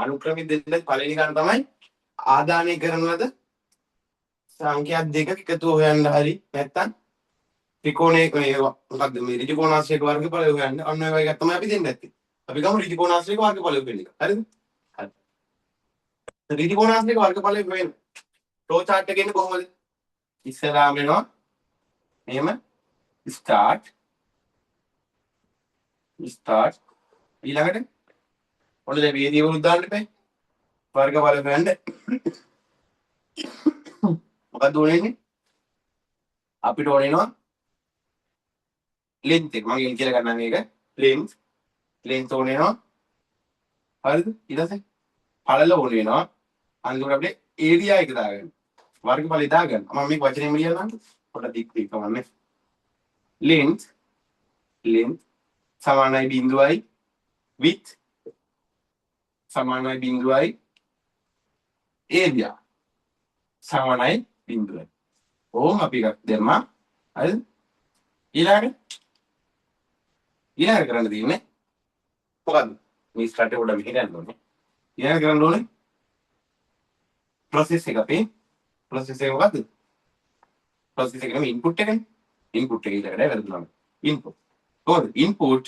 අනුක්‍රමික දෙන්න පළවෙනි ගාන තමයි ආදානය කරනවද සංඛ්‍යා දෙකක එකතුව හොයන්න හරි නැත්තම් ත්‍රිකෝණයක මේ මොකක්ද මේ ඍජුකෝණාශ්‍රයක වර්ගඵලය හොයන්න අන්න ඔය වගේ එකක් තමයි අපි දෙන්නේ නැත්තේ. අපි ගමු ඍජුකෝණාශ්‍රයක වර්ගඵලය හොයන්න එක. හරිද? හරි. ඍජුකෝණාශ්‍රයක වර්ගඵලය හොයන්න ෆ්ලෝ chart එක එන්නේ කොහොමද? ඉස්සරහාම එනවා මෙහෙම start ඊළඟට ඔන්න දැන් වේදිකවලුත් දාන්න එපා. වර්ගඵල හොයන්න මොකක්ද ඕනේ? අපිට ඕනේනවා length එක. මම එන් කියලා ගන්නම් මේක. length ඕනේනවා. හරිද? ඊට පස්සේ පළල ඕනේ වෙනවා. අන්තිමට අපිට area එක දාගන්න. වර්ගඵලය දාගන්න. මම මේක වචනයෙන්ම ලියලා දාන්න. පොඩ්ඩක් දික් කමන්නේ. length සමානයි බිඳුවයි width සමානයි බිඳුවයි area සමානයි බිඳුවයි. ඕම් අපි එකක් දැම්මා. හරිද? ඊළඟට කරන්න තියෙන්නේ මොකද්ද? මේ ස්ටාර්ට් එක උඩ මෙහෙට යන්න ඕනේ. ඊළඟ කරන්න ඕනේ process එක. අපේ process එක මොකද්ද? process එක නෙමෙයි input එකනේ. input එක ඊළඟට වැරදුනම. input. කොහොමද? input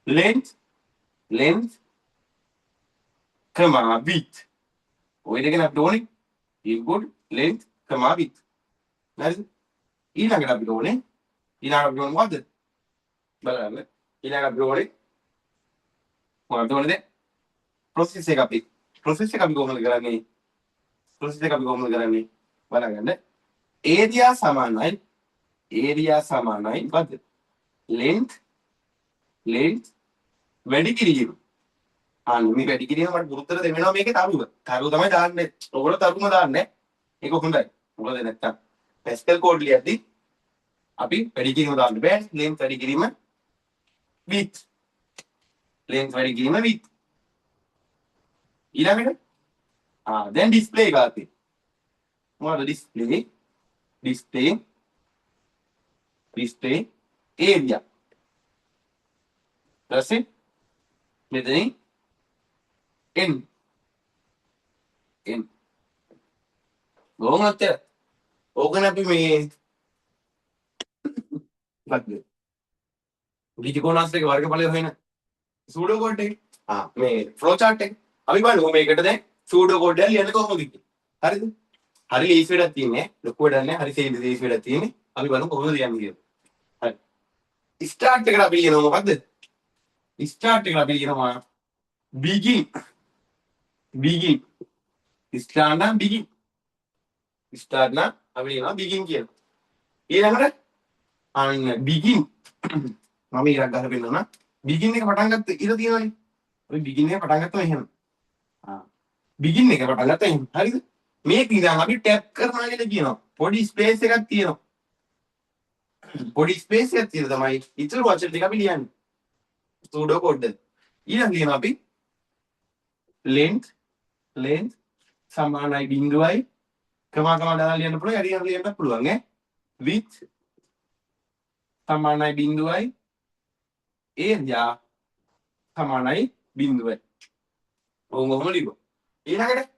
length width. ඔය දෙකනේ අපිට ඕනේ. input length width. හරිද? ඊළඟට අපිට ඕනේ මොකද්ද? බලන්න. ඊළඟ අපිට ඕනේ මොකද්ද ඕනේද? process එක අපි කොහොමද කරන්නේ? බලන්න. area සමානයි මොකද්ද? length වැඩි කිරීම. මේ වැඩි කිරීම මට උත්තර දෙන්නවා මේකේ තරුව. තරුව තමයි දාන්නේ. ඔයගොල්ලෝ තරුවම දාන්නේ. ඒක හොඳයි. මොකද නැත්තම් පැස්කල් කෝඩ් ලියද්දි අපි වැඩි කිරීම දාන්න බෑ. length වැඩි කිරීම width length වැඩි කිරීම width. ඊළඟට දැන් display එක ගන්න. මොනවද display area. ඊපස්සේ මෙතනින් n බොහොම අතර ඕකනේ අපි මේ මොකක්ද ඩිජිකෝනස් එක වර්ගඵලය හොයන සූඩෝ කෝඩ් එක මේ ෆ්ලෝ chart එක අපි බලමු මේකට දැන් සූඩෝ කෝඩ් එක ලියන්න කොහොමද කියලා හරිද හරි ලේසි වැඩක් තියෙන්නේ ලොකු වැඩක් නෑ හරි ලේසි වැඩක් තියෙන්නේ අපි බලමු කොහොමද ලියන්නේ කියලා හරි ස්ටාර්ට් එකට අපි ලියනවා මොකද්ද ස්ටාර්ට් එකට අපි ලියනවා begin ස්ටාර්ට් නම් begin ස්ටාර්ට් නම් අපි ලියනවා begin කියලා ඊළඟට අන්න begin මම ඉරක් ගහලා පෙන්නනවා begin එක පටන් ගත්ත ඉර තියෙනවානේ ඔය begin එක පටන් ගත්තම එහෙම begin එක පටන් ගත්තා එහෙම හරිද මේක ඉඳන් අපි ටැප් කරනවා කියලා කියනවා පොඩි ස්පේස් එකක් තියෙනවා පොඩි ස්පේස් එකක් තියෙන තමයි ඉතුරු වචන ටික අපි ලියන්නේ සූඩෝ කෝඩ් එක ඊළඟ ලියනවා අපි length සමානයි බිංදුවයි කමා දාලා ලියන්න පුළුවන් හරි හරි ලියන්න පුළුවන් ඈ width සමානයි බිංදුවයි area සමානයි බිංදුවයි ඔහොම ලියමු ඊළඟට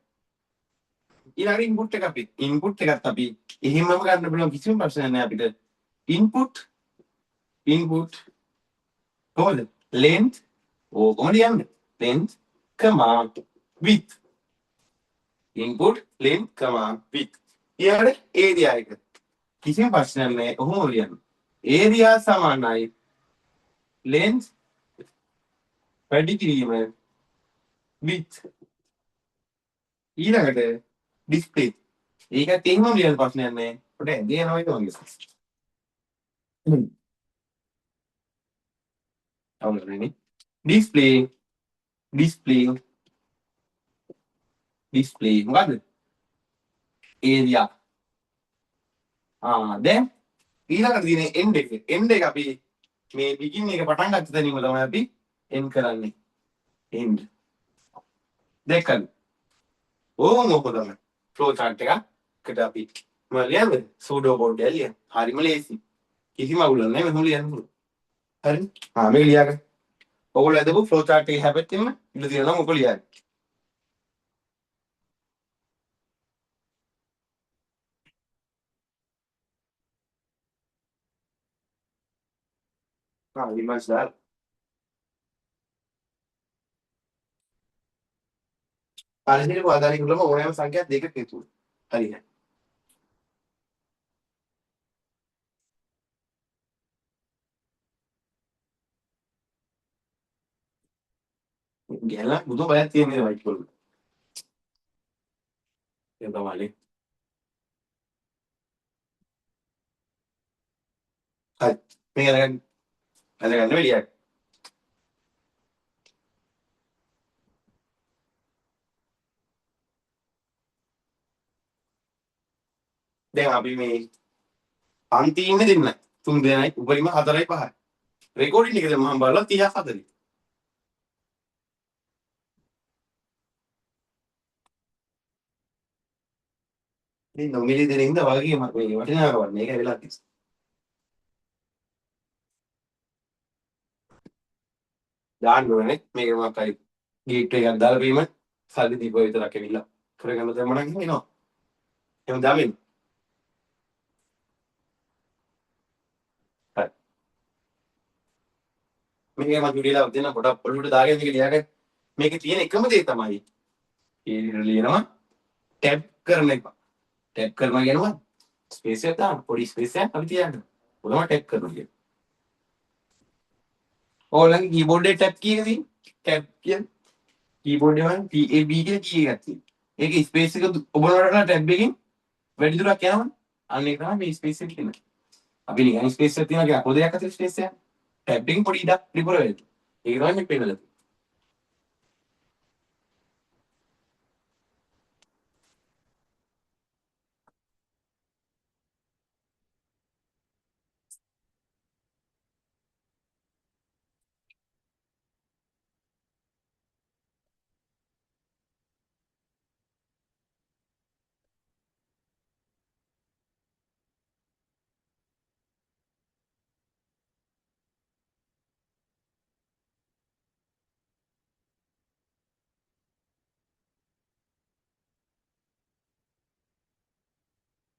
ඉන්පුට් එක අපි ඉන්පුට් එකත් අපි එහෙමම ගන්න පුළුවන් කිසිම ප්‍රශ්නයක් නැහැ අපිට ඉන්පුට් කොහොමද length ඕකම ලියන්න length width input length width ඊළඟට area එක කිසිම ප්‍රශ්නයක් නැහැ ඔහොම ලියන්න area සමානයි length වැඩි කිරීම width ඊළඟට display ඒකත් එහෙමම ලියන්න ප්‍රශ්නයක් නැහැ පොඩ ඇදේ යනවා ඒක වගේ අවුලනේ display මොකද්ද area දැන් ඊළඟට තියෙන end එක අපි මේ begin එක පටන් ගත්ත තැනින්ම තමයි අපි end කරන්නේ end දෙකන් ඕම තමයි flow chart එකකට අපි මම ලියන්නේ pseudo code එක ලියන්න හරිම ලේසි කිසිම අවුලක් නැහැ මෙහෙම ලියන්න පුළුවන් හරි මේක ලියාගන්න ඔයගොල්ලෝ ඇදපු flow chart එක හැපෙත්තෙම ඉන්න තියෙනවා මොකද ලියන්නේ ඉමේජ් දාලා පරිසරයේ ආදාරි කුලම ඕනෑම සංඛ්‍යා දෙකක එකතු හරිද ගෑලා බුදු බයක් තියෙන්නේ වයිට් බෝඩ් එක තමයි හරි මේක අදගන්න වෙලියක් දැන් අපි මේ පන්ති ඉන්නේ දෙන්න තුන් දෙනයි උපරිම 4යි 5යි රෙකෝඩින් එක දැන් මම බලලා 34 මේ නොමිලේ දෙන ඉඳ වගේ මේ වටිනාකමක් මේක වෙලා තියෙනවා දාන්න ඕනේ මේක මොකක් හරි ගේට් එකක් දාලා පේම සල්ලි දීපුව විතරක් ඇවිල්ලා කරගන්න දැම්ම නම් එනවා එහෙනම් දාමින් හරි මේක මම විඩියෝලා දෙන්න පොඩක් ඔළුවට දාගෙන මේක ලියාගන්න මේකේ තියෙන එකම දේ තමයි ඒ ලියනවා ටැබ් කරන එක ටැබ් කරනවා කියනවා ස්පේස් එක දාන්න පොඩි ස්පේස් එකක් අපි තියන්න ඔතන ටැබ් කරනවා කියන්නේ ඕලගේ කීබෝඩ් එකේ ටැබ් කීයද තියෙන්නේ ටැබ් කියන්නේ කීබෝඩ් එකෙන් tab කියන කී එකක් තියෙනවා ඒක ස්පේස් එක ඔබනවලට ටැබ් එකකින් වැඩි දුරක් යනවනේ අන්න ඒක තමයි මේ ස්පේස් එක කියන්නේ අපි නිකන් ස්පේස් එකක් තියෙනවා කියලා පොදයක් අතර ස්පේස් එකක් ටැබ් එකකින් පොඩි ඉඩක් ත්‍රිපුර වෙයි ඒක තමයි මේ පේනලා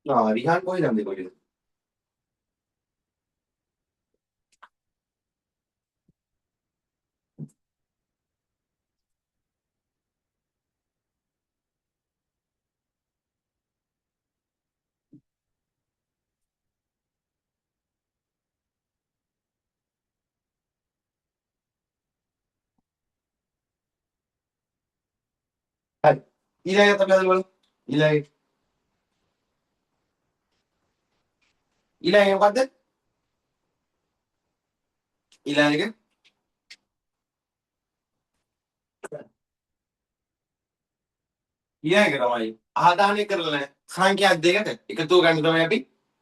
රිහාන් කොහෙද යන්නේ කොහෙද? හරි. ඊළඟට අපි හදමු. ඊළඟ ඊළඟ මොකද්ද? ඊළඟ ඊළඟ තමයි ආදානය කරන සංඛ්‍යා දෙකට එකතු ගන්න තමයි අපි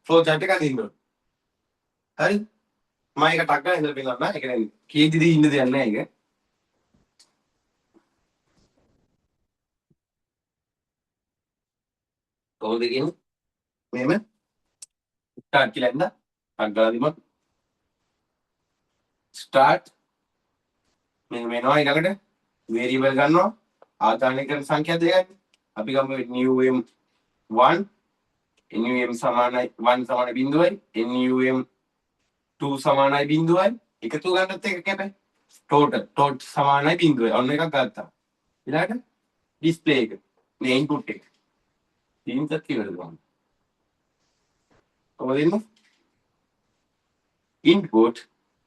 ෆ්ලෝ chart එක අදින්න ඕනේ. හරි? මම ඒක ටක් ගාලා ඉඳලා පෙන්නන්න. ඒ කියන්නේ කීයේදී ඉන්න දෙයක් නැහැ ඒක. කොහොමද කියන්නේ? මෙහෙම ස්ටාර්ට් කියලා ඉඳලා ටක් ගාලා දීමක් ස්ටාර්ට් මෙහෙම එනවා ඊළඟට වේරියබල් ගන්නවා ආදානය කරන සංඛ්‍යා දෙකක්. අපි ගමු num1 num සමානයි 1 සමාන බිඳුවයි num2 සමානයි බිඳුවයි එකතු ගන්නත් එක කැපයි ටෝට් සමානයි බිඳුවයි ඔන්න එකක් ගත්තා ඊළඟට ඩිස්ප්ලේ එක මේ ඉන්පුට් එක තීන්සත් කියලාද ගන්න කොහොමද ඉන්නේ input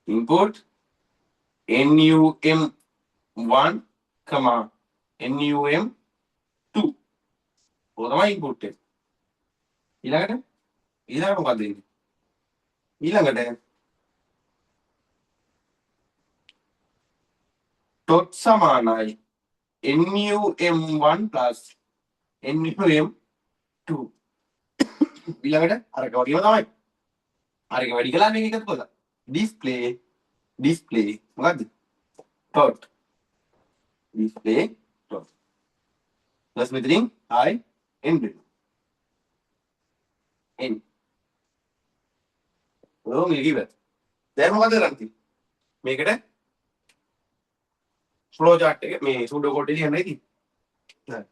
num1 num2 ඔය තමයි ඉන්පුට් එක ඊළඟට මොකක්ද ඉන්නේ ඊළඟට ටොට් සමානයි num1 plus num2 ඊළඟට අරක වගේම තමයි අරක වැඩි කළා මේක එකතු කළා ඩිස්ප්ලේ මොකද්ද ටොට් ඩිස්ප්ලේ ටොට් plus මෙතනින් ආයි n n ඔය මේක ඉවර දැන් මොකද කරන්නේ මේකට ෆ්ලෝ chart එක මේ සූඩෝ කෝඩ් එක ලියන්නයි තියෙන්නේ හරි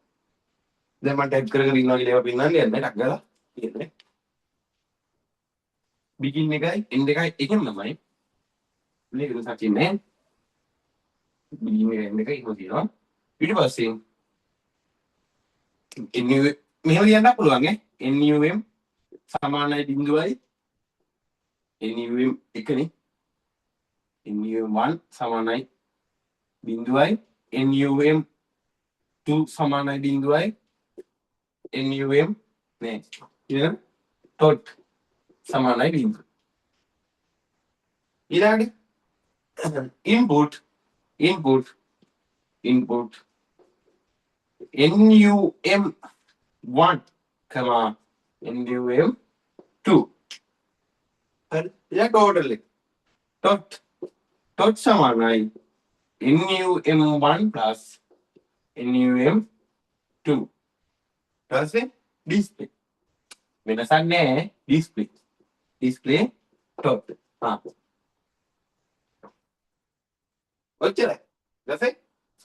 දැන් මම ටයිප් කරගෙන ඉන්නවා කියලා ඒවා පින්නන්නේ නැහැ ටක් ගාලා කියන්නේ begin එකයි end එකයි එකම තමයි මේක දුසක් ඉන්නේ begin එක end එක ඉක්ම තියෙනවා ඊට පස්සේ nu මෙහෙම ලියන්න පුළුවන් num සමානයි බිඳුවයි num එකනේ num1 සමානයි බිඳුවයි num2 සමානයි බිඳුවයි num නේ ඊළඟ ටොට් සමානයි බිඳුව ඊළඟට input num1 num2 හරි ඊළඟ ටෝටල් එක ටොට් සමානයි num1 plus num2 ඊපස්සේ ඩිස්ප්ලේ වෙනසක් නැහැ ඩිස්ප්ලේ ටොට් ඔච්චරයි ඊපස්සේ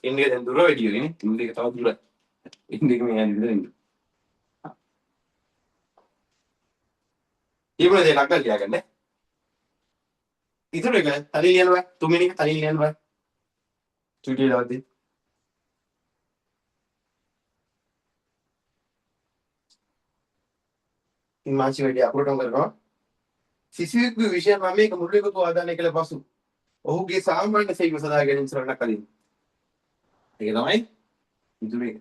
ඉන්නේ දැන් දුර වැඩි වෙන්නේ ඉන්නේ එක තව දුරයි ඉන්නේ එක මෙයා විතර ඉන්නේ ඊපස්සේ දෙයක් ගන්න ලියාගන්න ඉතුරු එක තනින් ලියන්න බෑ තුන්වෙනි එක තනින් ලියන්න බෑ චුටි දාද්දි මාංශ වැඩි අපරටම කරනවා සිසුවෙකුගේ විෂය 9ක මුල් එකතු ආදානය කළ පසු ඔහුගේ සාමාන්‍ය සේවය සඳහා ගැනීම සරණක් අදින්න. ඒක තමයි ඉතුරු එක.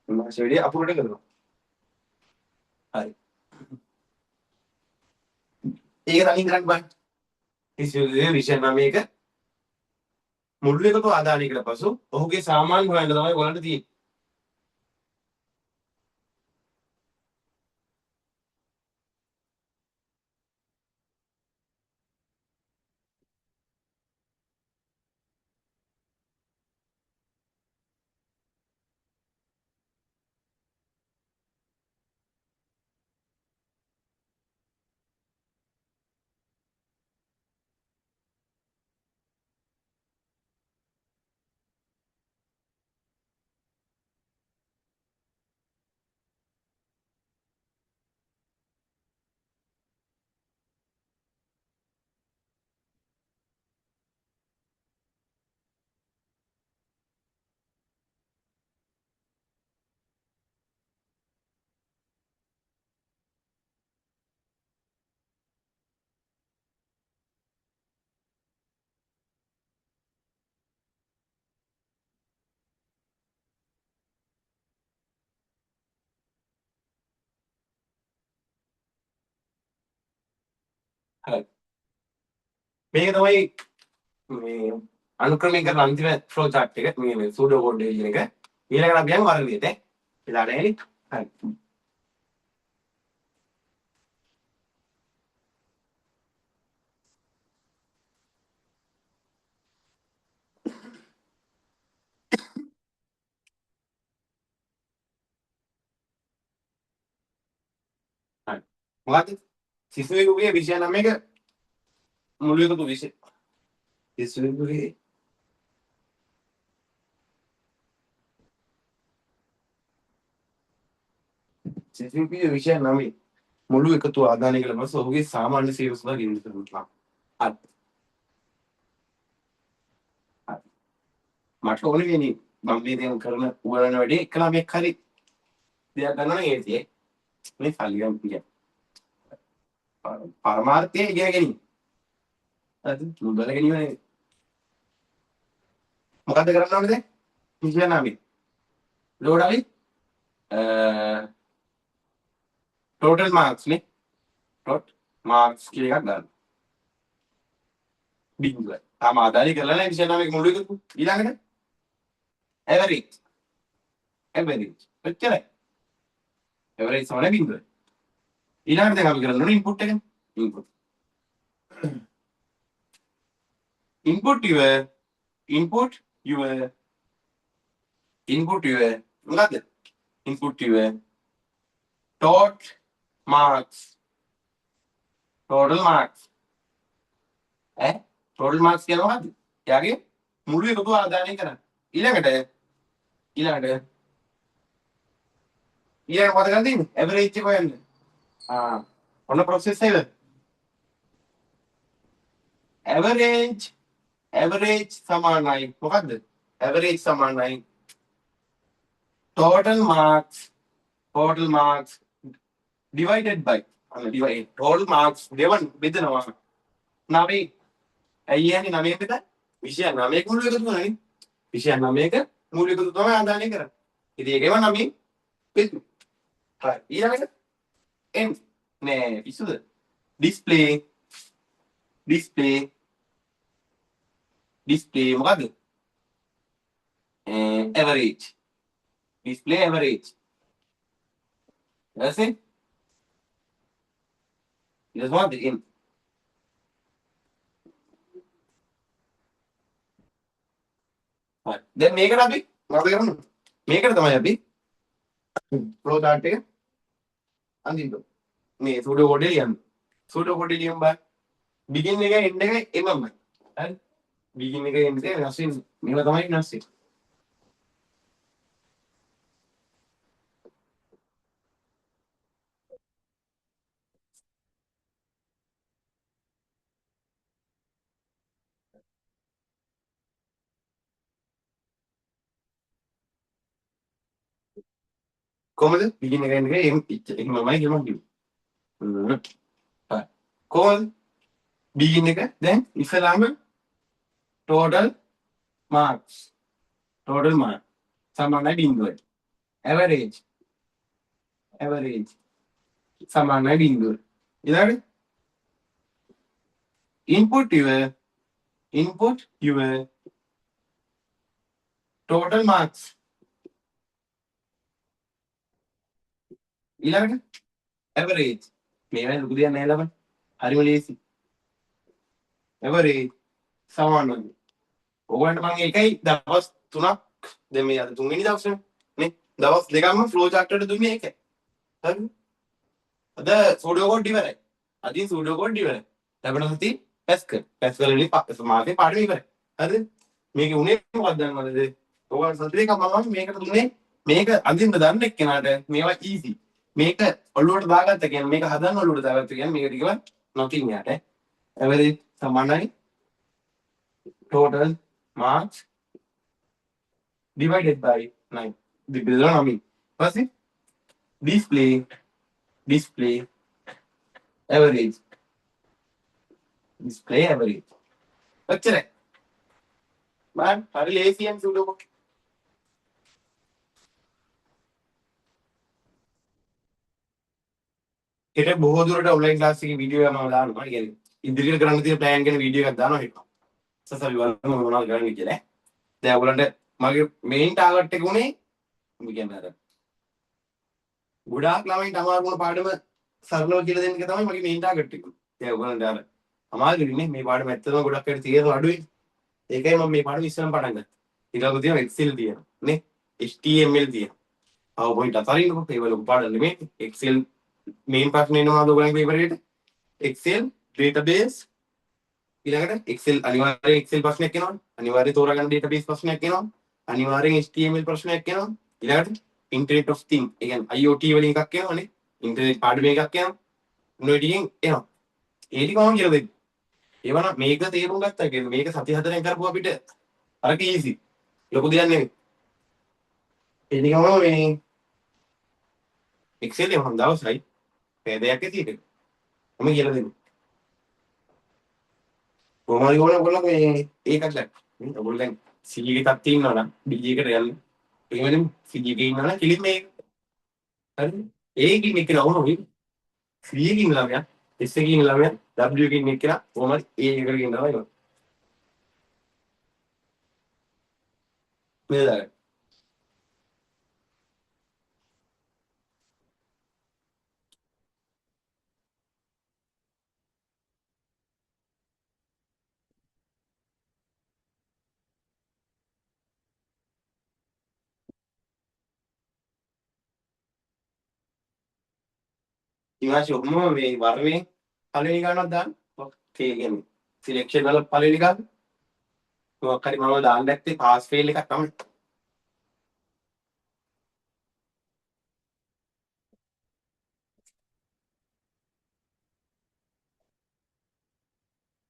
මාංශ වැඩි අපරට කරනවා. හරි. ඒක තනින් කරන්න බෑ. සිසුවෙකුගේ විෂය 9ක මුල් එකතු ආදානය කළ පසු ඔහුගේ සාමාන්‍ය හොයන්න තමයි ඔයගලන්ට තියෙන්නේ. හරි. මේක තමයි මේ අනුක්‍රමීකරණ අන්තිම ෆ්ලෝ chart එක මේ සූඩෝ කෝඩ් එක කියන එක. ඊළඟට අපි යමු වර්ගයට. එලාට එනි. හරි. හරි. මොකද්ද? සිසුවෙකුගේ 29ක මුළු එකතු 20. සිසුවෙකුගේ සිසුවෙකුගේ 29 මුළු එකතු ආදානය කළ පසු ඔහුගේ සාමාන්‍ය සේව සඳහා ගෙවීම කරනවා. හරි. මට ඕනේ වෙන්නේ මම මේ දැන් කරන උගලන වැඩේ එක ළමෙක් හරි දෙයක් ගන්නවා නම් ඒතියි මේ සල්ලියම් කියන්නේ පරමාර්ථය ඉගෙන ගැනීම. හරි මුදල ගැනීම මොකද්ද කරන්න ඕනේ දැන්? කියන්නාමි. ලෝඩ් අපි ටෝටල් මාක්ස් නේ. ටොට් මාක්ස් කියලා එකක් ගන්න. බිංගුව. තාම ආදානය කරලා නැහැ 29 මුළු එකතු. ඊළඟට ඇවරේජ්. ඇවරේජ්. ඔච්චරයි. ඇවරේජ් සමාන බිංගුව. ඊළඟට දැන් අපි කරන්න ඕනේ ඉන්පුට් එක. Input. input your input your input your මොකද්ද input your total marks ඈ total marks කියන මොකද්ද එයාගේ මුළු එකතු ආදානය කරන්න ඊළඟට මොකද කරන්න තියෙන්නේ average එක හොයන්න ඔන්න process එක average සමානයි මොකද්ද average සමානයි total marks divided by divide total marks දෙවන් බෙදනවා 9 ඇයි යන්නේ 9 බෙද 29ක මුළු එකතු කරන්නේ 29ක මුළු එකතු තමයි ආදානය කරන්නේ ඉතින් ඒකේම 9 බෙදු හරි ඊළඟට n නෑ පිසුද display මොකද්ද average display average ඊට මොකද්ද n හරි දැන් මේකට අපි මොකද කරන්නේ මේකට තමයි අපි ෆ්ලෝ chart එක අඳින්න මේ සූඩෝ කෝඩ් එක ලියන්න සූඩෝ කෝඩ් එක ලියමු බා begin එක end එක එමමයි හරි begin එක end එක වෙනස් වෙන්නේ මේවා තමයි වෙනස් වෙන්නේ කොහමද begin එක end එක එමමයි කියලා මම කිව්වා හරි කොහොමද begin එක දැන් ඉස්සලාම total marks සමානයි බිංදුවයි average සමානයි බිංදුව ඊළඟට input your total marks ඊළඟට average මේවා ලොකු දෙයක් නෑ ළමයි හරිම ලේසි average සමානයි ඔයගොල්ලන්ට මම ඒකයි දවස් 3ක් දැන් මේ අද 3 වෙනි දවසේ නේ දවස් දෙකක්ම ෆ්ලෝ chart එකට දුන්නේ ඒකයි හරි අද සූඩෝ කෝඩ් ඉවරයි අදින් සූඩෝ කෝඩ් ඉවරයි ලැබෙන සති පැස්කල් වලින් මාසේ පාඩම ඉවරයි හරිද මේකේ උනේ මොකක්ද දන්නවද ඔයගොල්ලන් සති දෙකක් මම මේකට දුන්නේ මේක අඳින්න දන්න එක්කෙනාට මේවා ඊසි මේක ඔළුවට දාගත්ත කියන්නේ මේක හදන්න ඔළුවට දාගත්ත කියන්නේ මේක ටිකව නොකින් යට average සමානයි total marks divided by 9 බෙදලා 9 ඊපස්සේ display average ඔච්චරයි මම හරි ලේසියෙන් සූඩෝ කෝඩ් හෙට බොහෝ දුරට ඔන්ලයින් ක්ලාස් එකේ වීඩියෝ එකක් මම දානවා. කියන්නේ ඉදිරියට කරන්න තියෙන ප්ලෑන් ගැන වීඩියෝ එකක් දානවා හිටපන්. සසල් වල මොනවද කරන්න කියලා. දැන් ඔයගලන්ට මගේ මේන් ටාගට් එක උනේ මම කියන්නේ අර ගොඩාක් ළමයින්ට අමාරු වුණ පාඩම සරලව කියලා දෙන්න එක තමයි මගේ මේන් ටාගට් එක. දැන් ඔයගලන්ට අර අමාරුනේ මේ පාඩම ඇත්තටම ගොඩක් අයට තේරෙන අඩුයි. ඒකයි මම මේ පාඩම ඉස්සෙල්ලාම පටන් ගත්තේ. ඊළඟට තියෙනවා Excel තියෙනවා නේ. HTML තියෙනවා. PowerPoint අතරින්කො ඒ වල පාඩම් නෙමෙයි. Excel මේන් ප්‍රශ්න එනවා ඔයගලගේ පේපර් එකට. Excel database ඊළඟට Excel අනිවාර්යෙන් Excel ප්‍රශ්නයක් එනවා. අනිවාර්යෙන් තෝරාගන්න database ප්‍රශ්නයක් එනවා. අනිවාර්යෙන් HTML ප්‍රශ්නයක් එනවා. ඊළඟට Internet of Things ඒ කියන්නේ IoT වලින් එකක් එනවනේ. ඉන්ටර්නෙට් පාඩම එකක් එනවා. මොන ටිකෙන් එනවා. ඒ ටික මම කියලා දෙන්න. ඒවනම් මේක තේරුම් ගත්තා කියන්නේ මේක සති 4ෙන් කරපුවා අපිට අරක ඊසි. ලොකු දෙයක් නෙමෙයි. ඒ නිකම්ම මේ Excel එක මම දවසයි පැය දෙකක් ඇතිට මම කියලා දෙන්න. කොහොමද ඔයගොල්ලෝ මේ ඒකක් ගන්න. ඔයගොල්ලෝ දැන් C එකක් තියෙනවා නම් B එකට යන්න. එහෙමනම් C එකේ ඉන්නවා නම් කිලින් මේ හරිද? ඒකින් එක නවනොයි C එකකින් ළමයා S එකකින් ළමයා W එකකින් එක්කලා කොහොමද A එකට ගෙනනවා ඒක. මේ දාගන්න. ඉමාශි ඔහොම මේ වර්ණේ පළවෙනි ගානක් දාන්න. ඒ කියන්නේ සිලෙක්ෂන් වල පළවෙනි ගාන. මොකක් හරි මම දාන්න ඇත්තේ පාස් ෆේල් එකක් තමයි.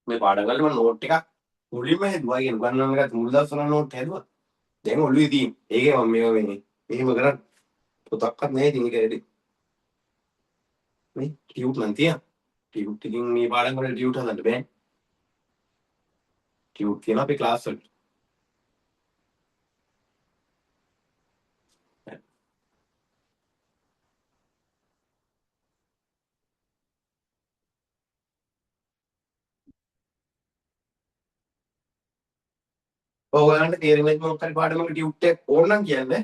මේ පාඩම් වල මම නෝට් එකක් මුලින්ම හැදුවා. ඒ කියන්නේ උගන්වන්න ගත්ත මුල් දවස් වල නෝට් හැදුවා. දැන් ඔළුවේ තියෙන. ඒකේ මම මේවා වෙන්නේ. මෙහෙම කරන්නේ. පොතක්වත් නැහැ ඉතින් ඒක ඇරි. මේ ටියුට් නම් තියන. ටියුට් එකකින් මේ පාඩම් වල ටියුට් හදන්න බෑ. ටියුට් කියන අපේ ක්ලාස් වල. ඔයගලන්ට තේරෙන්නේ නැති මොකක් හරි පාඩමක ටියුට් එක ඕන නම් කියන්නේ.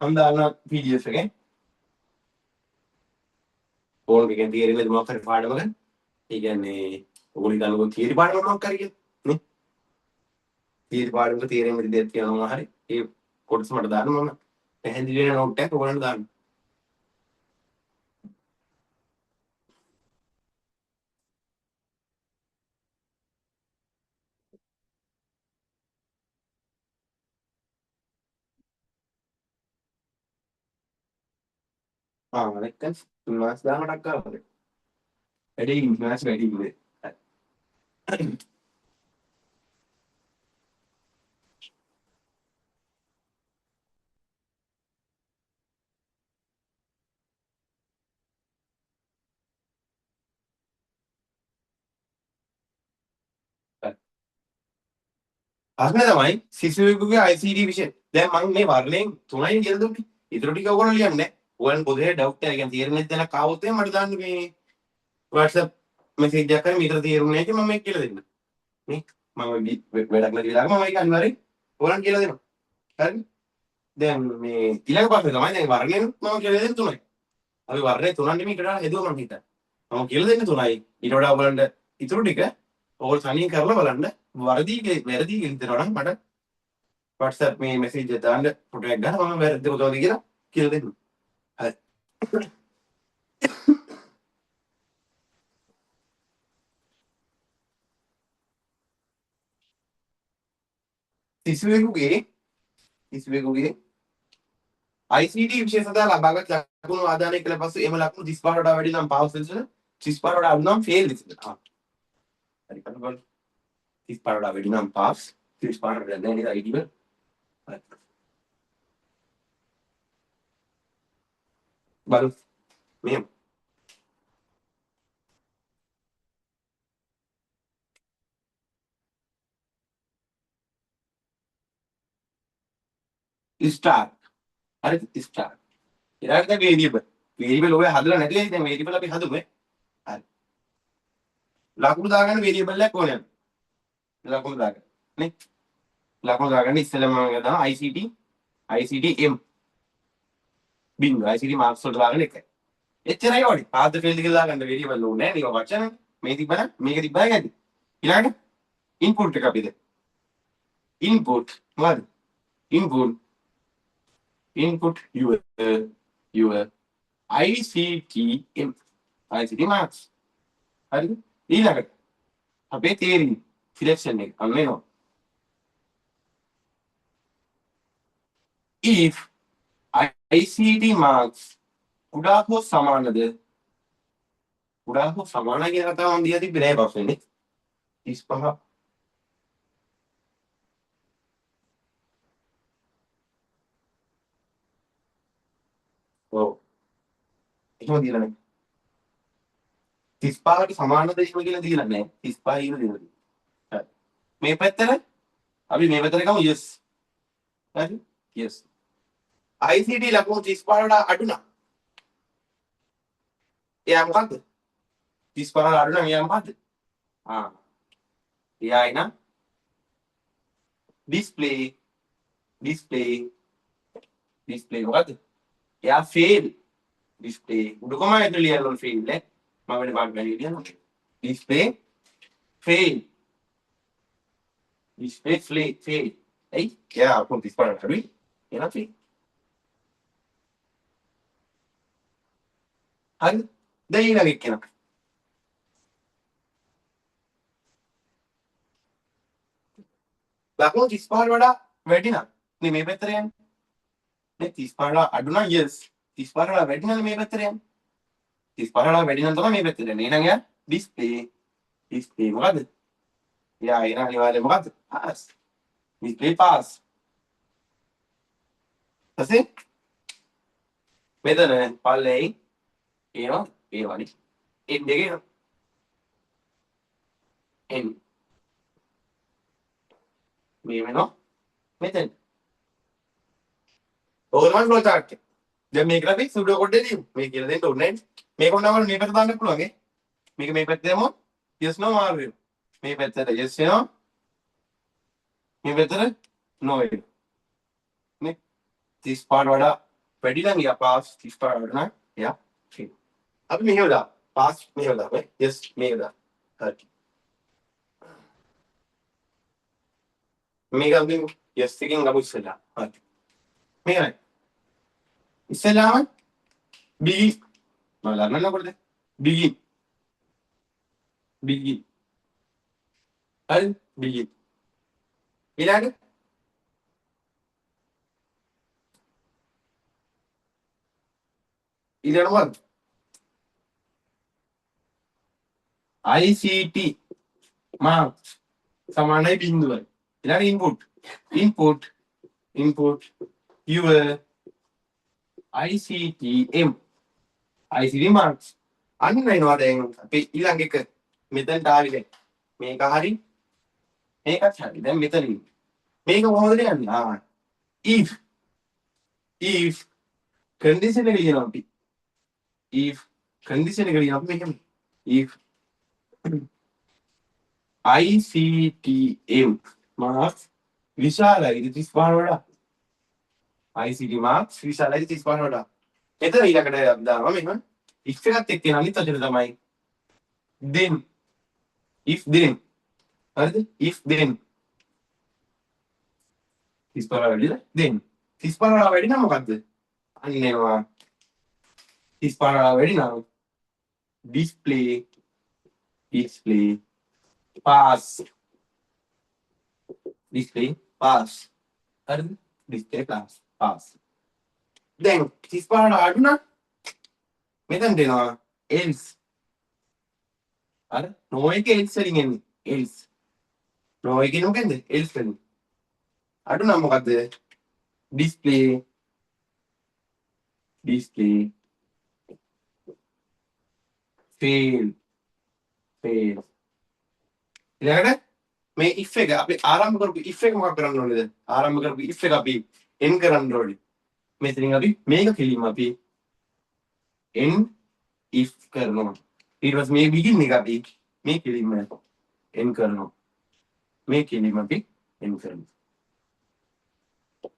මම දානවා PDF එකෙන්. ඕන එකෙන් තේරෙන්නේ නැති මොකක් හරි පාඩමක. ඒ කියන්නේ ඔයගොල්ලෝ හිතන්නකෝ තියරි පාඩම මොකක් හරි කියලා. නේ? තියරි පාඩමක තේරෙන්නේ නැති දෙයක් තියෙනවා හරි. ඒ කොටස මට දාන්න මම පැහැදිලි වෙන නෝට් එකක් ඔයගලන්ට දාන්න. නැත්නම් තුන්මාස් දානටක් කරනවා. වැඩි ඉන්වස්ට් වැඩි ඉන්නේ. ප්‍රශ්නේ තමයි සිසුවෙකුගේ ICT විෂය. දැන් මම මේ වර්ණයෙන් 3යි කියලා දුන්නේ. ඊටු ටික ඔයගොල්ලෝ ලියන්නේ නැහැ. ඔයගොල්ලෝ පොදුවේ ඩවුට් එක ගැන තේරෙන්නේ නැති දැනක් ආවොත් එහෙනම් මට දාන්න මේ WhatsApp මෙසේජ් එකක් කරලා මීටර තේරුන්නේ නැහැ කියලා මම මේක කියලා දෙන්න. නේ? මම වැඩක් නැති වෙලාවක මම ඒක අනිවාර්යෙන් ඔයගොල්ලන්ට කියලා දෙනවා. හරිද? දැන් මේ ඊළඟ ප්‍රශ්නේ තමයි දැන් වර්ණයෙන් මම කියලා දෙන්නේ 3යි. අපි වර්ණේ 3 නෙමෙයි ඊට වඩා හෙදුවා මම හිතන්නේ. මම කියලා දෙන්නේ 3යි. ඊට වඩා ඔයගොල්ලන්ට ඊටු ටික ඕල් තනියෙන් කරලා බලන්න වැරදි කියලා හිතනවා නම් මට WhatsApp මේ මෙසේජ් එක දාන්න ෆොටෝ එකක් ගන්න මම වැරද්ද කොතනද කියලා දෙන්න. හරි. සිසුවෙකුගේ ICT විෂය සඳහා ලබාගත් ලකුණු ආදානය කළ පසු එම ලකුණු 35ට වඩා වැඩි නම් පාස් ලෙසද 35ට වඩා අඩු නම් ෆේල් ලෙසද. හරි බලන්න. 35ට වඩා වැඩි නම් පාස් 35ට වඩා නැහැ නේද ID වල. බලමු. මෙහෙම. ස්ටාර්. හරි ස්ටාර්. ඊළඟට වේරියබල්. වේරියබල් ඔය හදලා නැති වෙයි දැන් වේරියබල් අපි හදුවේ. හරි. ලකුණු දාගන්න වේරියබල් එකක් ඕනේ. ලකුණු දාගන්න. නේ? ලකුණු දාගන්න ඉස්සෙල්ලාම මම දානවා ICT M බිංදුව ICT මාක්ස් වලට දාගෙන එකයි. එච්චරයි වඩි. පාද ෆීල්ඩ් එක දාගන්න වේරියබල් ඕනේ නෑ. මේක වචන. මේ තිබ්බනම් මේක තිබ්බනම් ඇති. ඊළඟට ඉන්පුට් එක අපිද. ඉන්පුට් මොකද? input your ICT marks. හරිද? ඊළඟට අපේ theory selection එක අන්න එනවා. if ICT marks කුඩා හෝ සමානද? කුඩා හෝ සමානයි කියන කතාව මම දිහා තිබ්බේ නෑ ප්‍රශ්නේ. 35 ඔව් එහෙම දීලා නෑ. 35ට සමානද එහෙම කියලා දීලා නෑ. 35 කියලා දීලා තියෙනවා. හරි. මේ පැත්තට අපි මේ පැත්තට ගමු yes. හරි? yes. ICT ලකුණු 35ට අඩු නම් එයා මොකද්ද? 35ට අඩු නම් එයා මොකද්ද? එයා එන display මොකද්ද? එයා fail display උඩකම ඇතුළේ ලියන්න fail නේ. මම වෙන පාඩම් ගන්න කියනවා. display fail එයි එයා අපෝ 35ට අඩුයි. එනවා fail. හරි? දැන් ඊළඟ එක්කෙනා ලකුණු 35ට වඩා වැඩි නම් මේ පැත්තට යන්නේ. නේ 35ට අඩු නම් yes. 35ට වඩා වැඩි නම් මේ පැත්තට යන්නේ. 35ට වඩා වැඩි නම් තමයි මේ පැත්තට යන්නේ. එහෙනම් යා display මොකද්ද? යා එන අනිවාර්යයෙන් මොකද්ද? pass. display pass. ඊපස්සේ මෙතන පල්ලෙයි එනවා ඒ වගේ n දෙක එනවා. n මේ වෙනවා මෙතන. ඕකමයි ෆ්ලෝ chart එක. දැන් මේකට අපි සුඩෝ කොඩ් එක දීමු. මේ කියලා දෙන්න ඕනේ නැහැ. මේක උනවල මේ පැත්ත දාන්න පුළුවන් ඈ. මේක මේ පැත්තට යමු. yes no මාරු වෙනවා. මේ පැත්තට yes වෙනවා. මේ පැත්තට no වෙනවා. නේ 35ට වඩා වැඩි නම් යා pass 35ට වඩා නම් යා fail. අපි මෙහෙම දා pass මෙහෙම දා ඈ. yes මේක දා. හරි. මේක අපි yes එකෙන් ගමු ඉස්සෙල්ලා. හරි. මේකයි. ඉස්සෙල්ලාම begin මම ළඟ කොටද begin හරි begin ඊළඟ මොකක්ද ICT marks සමානයි බිංදුවයි. ඊළඟ input your ICT marks අන්න එනවා දැන් අපි ඊළඟ එක මෙතනට ආවිද මේක හරි මේකත් හරි දැන් මෙතන මේක කොහොමද යන්නේ if condition එක කියනවා අපි if condition එක කියනවා අපි මෙහෙම if ICTM marks විශාලයි 35 වඩා ICT marks විශාලයි 35 වඩා. එතන ඊළඟට දානවා මෙහෙම if එකත් එක්ක යන අනිත් වචන තමයි then if then හරිද if then 35 වැඩිද then 35 වැඩි නම් මොකද්ද අන්න එනවා 35 වැඩි නම් display pass හරිද display pass දැන් 35 අඩු නම් මෙතන දෙනවා else අර no එක else වලින් එන්නේ else no එකේ මොකෙන්ද else වලින් අඩු නම් මොකද්ද display fail ඊළඟට මේ if එක අපි ආරම්භ කරපු if එක මොකක් කරන්න ඕනේද ආරම්භ කරපු if එක අපි end කරන්න ඕනේ මෙතනින් අපි මේක කෙලින්ම අපි end if කරනවා ඊට පස්සේ මේ begin එක අපි මේ කෙලින්ම n කරනවා. මේ කෙලින්ම අපි n කරනවා.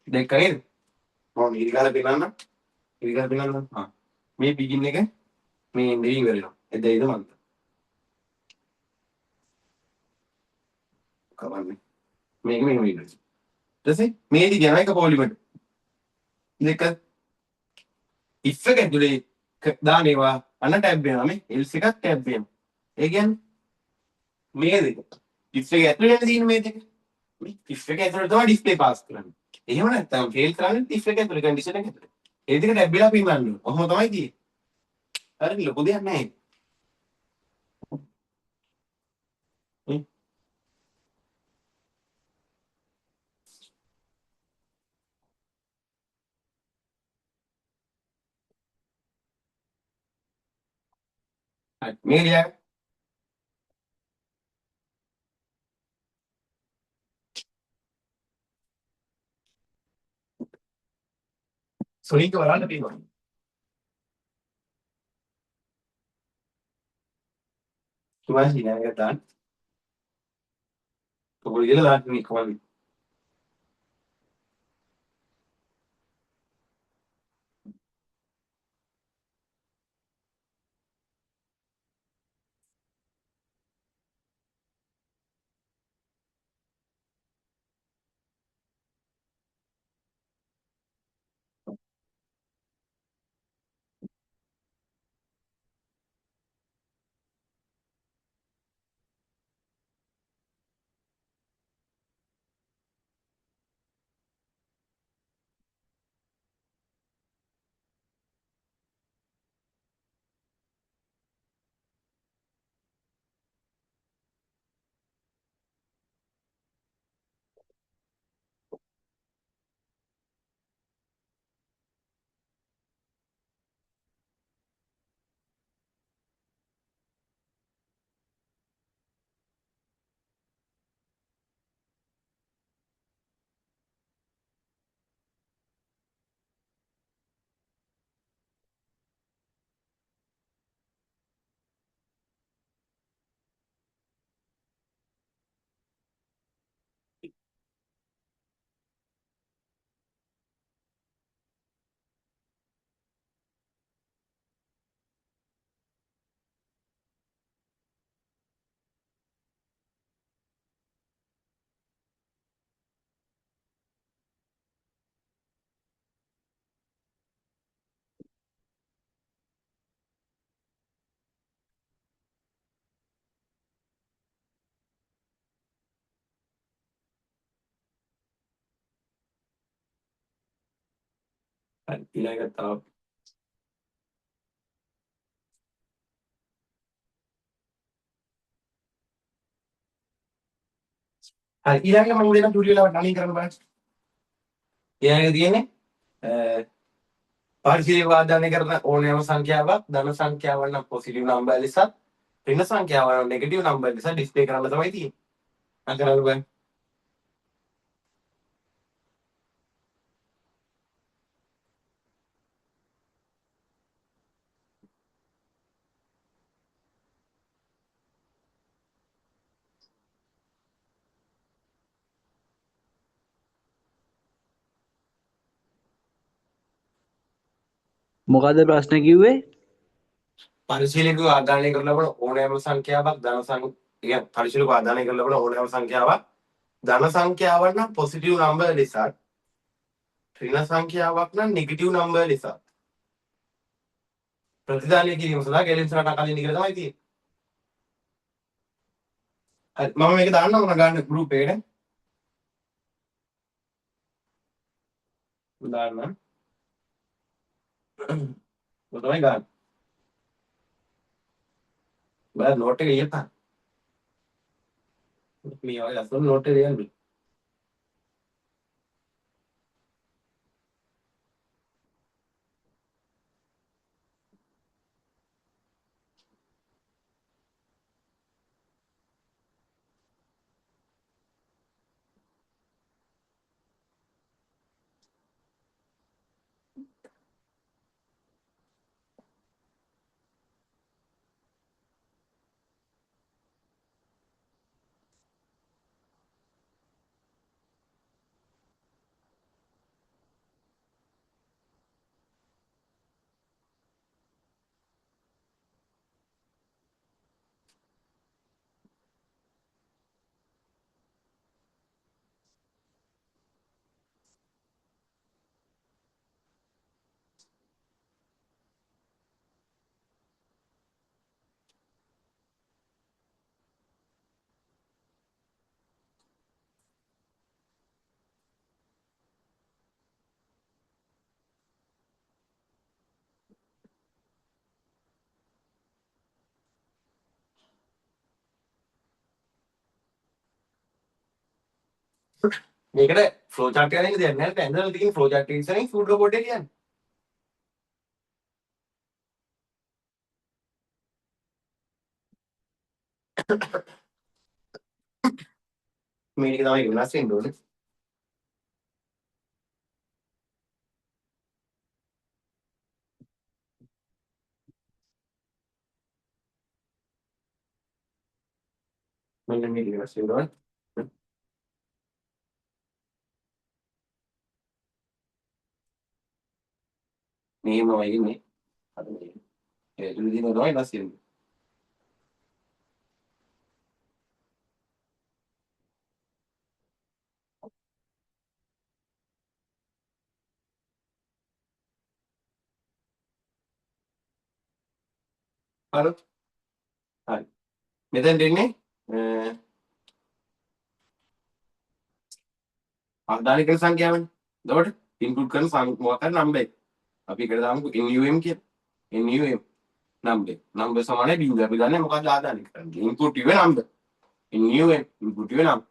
දැක්ක නේද? මම ඉරිගාල පෙන්නන්න. ඉරිගාල පෙන්නන්න. මේ begin එක මේ end එක ඉවර වෙනවා. එදයිද මන්ද? කවන්නේ. මේක මෙහෙම ඉවර. ඊට පස්සේ මේ දිග යන එක පොලිමර්. දෙක if එක ඇතුලේ දාන ඒවා අන්න ටැබ් වෙනවා මේ else එකක් ටැබ් වෙනවා. ඒ කියන්නේ මේ දෙක if එක ඇතුලේ තියෙන මේ දෙක මේ if එක ඇතුලේ තමයි ඩිස්ප්ලේ පාස් කරන්නේ. එහෙම නැත්නම් ෆේල් කරන්නේ if එක ඇතුලේ කන්ඩිෂන් එක ඇතුලේ. ඒ දෙක ටැබ් වෙලා පින්නන්න ඕන. ඔහොම තමයි තියෙන්නේ. හරි ලොකු දෙයක් නැහැ. හරි මේ ලියා සොලින්ක බලන්න තියෙනවා. තුමාස් ලියා ගන්න. ඔයගොල්ලෝ ඉතල දාන්න මේ කොහොමද? හරි ඊළඟ තව හරි ඊළඟ මම දෙන ටුටෝරියල් එක රනින් කරන්න බලන්න. ඊළඟ තියෙන්නේ පරිශීලක වාදනය කරන ඕනෑම සංඛ්‍යාවක් ධන සංඛ්‍යාවක් නම් පොසිටිව් නම්බර් ලෙසත් ඍණ සංඛ්‍යාවක් නම් නෙගටිව් නම්බර් ලෙසත් ඩිස්ප්ලේ කරන්න තමයි තියෙන්නේ. අන්න කරන්න බලන්න. මොකද්ද ප්‍රශ්නේ කිව්වේ? පරිශීලක වාදනය කරන ලබන ඕනෑම සංඛ්‍යාවක් ධන සංඛ්‍යා පරිශීලක වාදනය කරන ලබන ඕනෑම සංඛ්‍යාවක් ධන සංඛ්‍යාවක් නම් පොසිටිව් නම්බර් ලෙසත් ඍණ සංඛ්‍යාවක් නම් නෙගටිව් නම්බර් ලෙසත් ප්‍රතිදානය කිරීම සඳහා ගැලෙන්ස් රටා කලින් ඉගෙන තමයි තියෙන්නේ. හරි මම මේක දාන්නම් මොන ගන්න ගෲප් එකට. දාන්න. මොකද ගන්න. බලන්න නෝට් එක ලියපන්. මේ වගේ ලස්සන නෝට් එක ලියන්න. මේකට ෆ්ලෝ chart එකක් නේද දෙන්නේ නැහැ ඇඳලා තියෙන ෆ්ලෝ chart එක ඉස්සරහින් සූඩෝ කෝඩ් එක කියන්නේ. මේක තමයි වෙනස් වෙන්න ඕනේ. මෙන්න මේක වෙනස් වෙන්න ඕනේ. මේමයි ඉන්නේ. අර මේ ඒ දුදින තමයි වෙනස් වෙන්නේ. හරි. හරි. මෙතෙන් දෙන්නේ ආදානික සංඛ්‍යාවනේ. එතකොට ඉන්පුට් කරන මොකක් හරි නම්බර් එක. අපි එකට දාමුකෝ NUM කියලා. NUM number. number සමානයි බිංදුව. අපි ගන්න මොකක්ද ආදානික කරන්නේ. input your number. NUM input your number.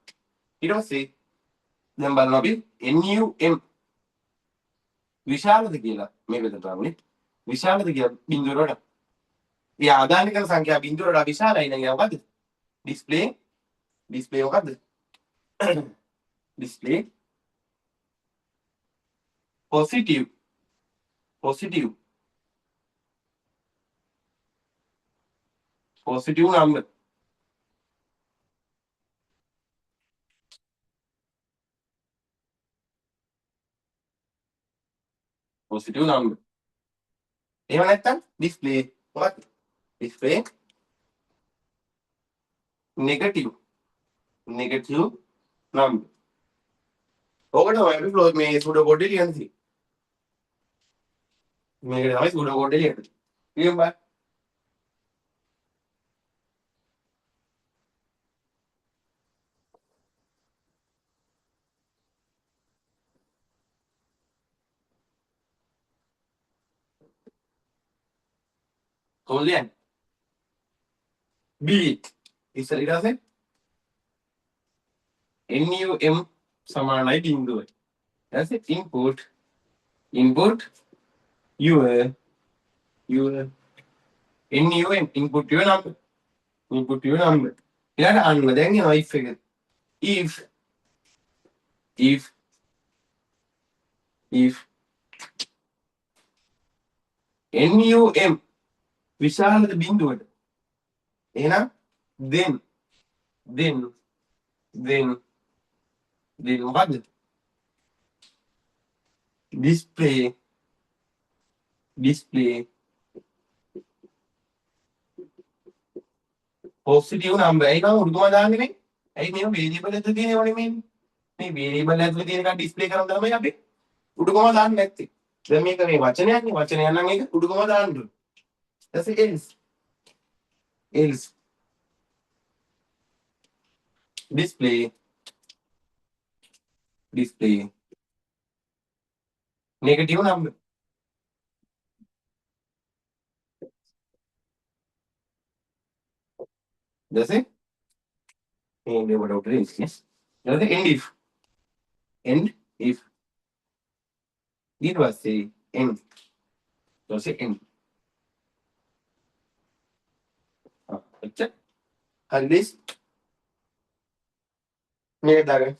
ඊට පස්සේ දැන් බලනවා අපි NUM විශාලද කියලා මේ වෙලට දාන්නේ. විශාලද කියලා බිංදුව වලට. ඒ ආදානික සංඛ්‍යා බිංදුව වලට විශාලයි නම් ඒක මොකද්ද? display මොකද්ද? display positive positive number. positive number. එහෙම නැත්නම් display මොකක්ද? display negative number. ඕකට තමයි අපි ෆ්ලෝ මේ සූඩෝ කෝඩ් එක ලියන්නේ. මේකට තමයි සූඩෝ කෝඩ් එක ලියන්නේ. කියමු බා. කොහොමද ලියන්නේ? beat ඉස්සර ඊට පස්සේ NUM සමානයි බිංදුවයි. ඊට පස්සේ input your NUM input your number. ඊළඟට අන්න දැන් එනවා if එක. if NUM විශාලද බිංදුවට. එහෙනම් then මොකද්ද? display positive number. ඇයි නම් උඩුම දාන්නේ මේ? ඇයි මේ variable එකද තියෙනවනේ මේ? මේ variable ඇතුලේ තියෙන එක display කරන් තමයි අපි උඩුම දාන්නේ නැත්තේ. දැන් මේක මේ වචනයක් නේ. වචනයක් නම් ඒක උඩුම දාන්න ඕනේ. else display negative number. That's it. And what out is yes. That's the end if it was say end. That's it end. अच्छा अगली मेरे दागे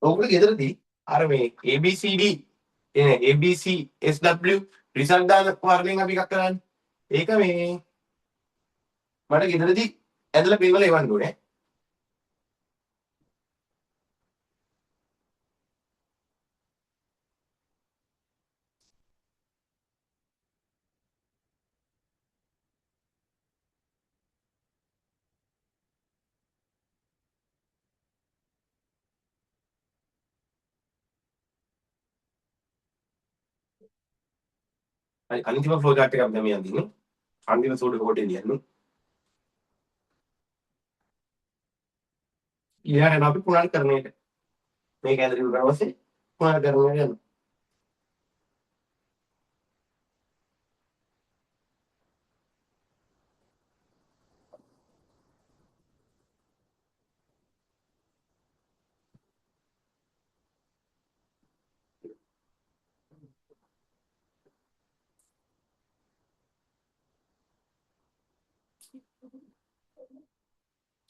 ඔකට ගෙදරදී අර මේ ABCD එන ABCSW රිසල්ට් දාන වර්ණයෙන් අපි එකක් කරන්නේ. ඒක මේ මට ගෙදරදී ඇදලා පින්වල එවන්න ඕනේ. අන්තිම ෆ්ලෝ chart එකක් දැන් මේ අඳින්නේ. අන්තිම සූඩෝ කෝඩ් එක ලියන්නේ. ඊළඟට අපි පුනර්කරණයට මේක ඇදලා ඉවර පස්සේ පුනර්කරණය කරනවා.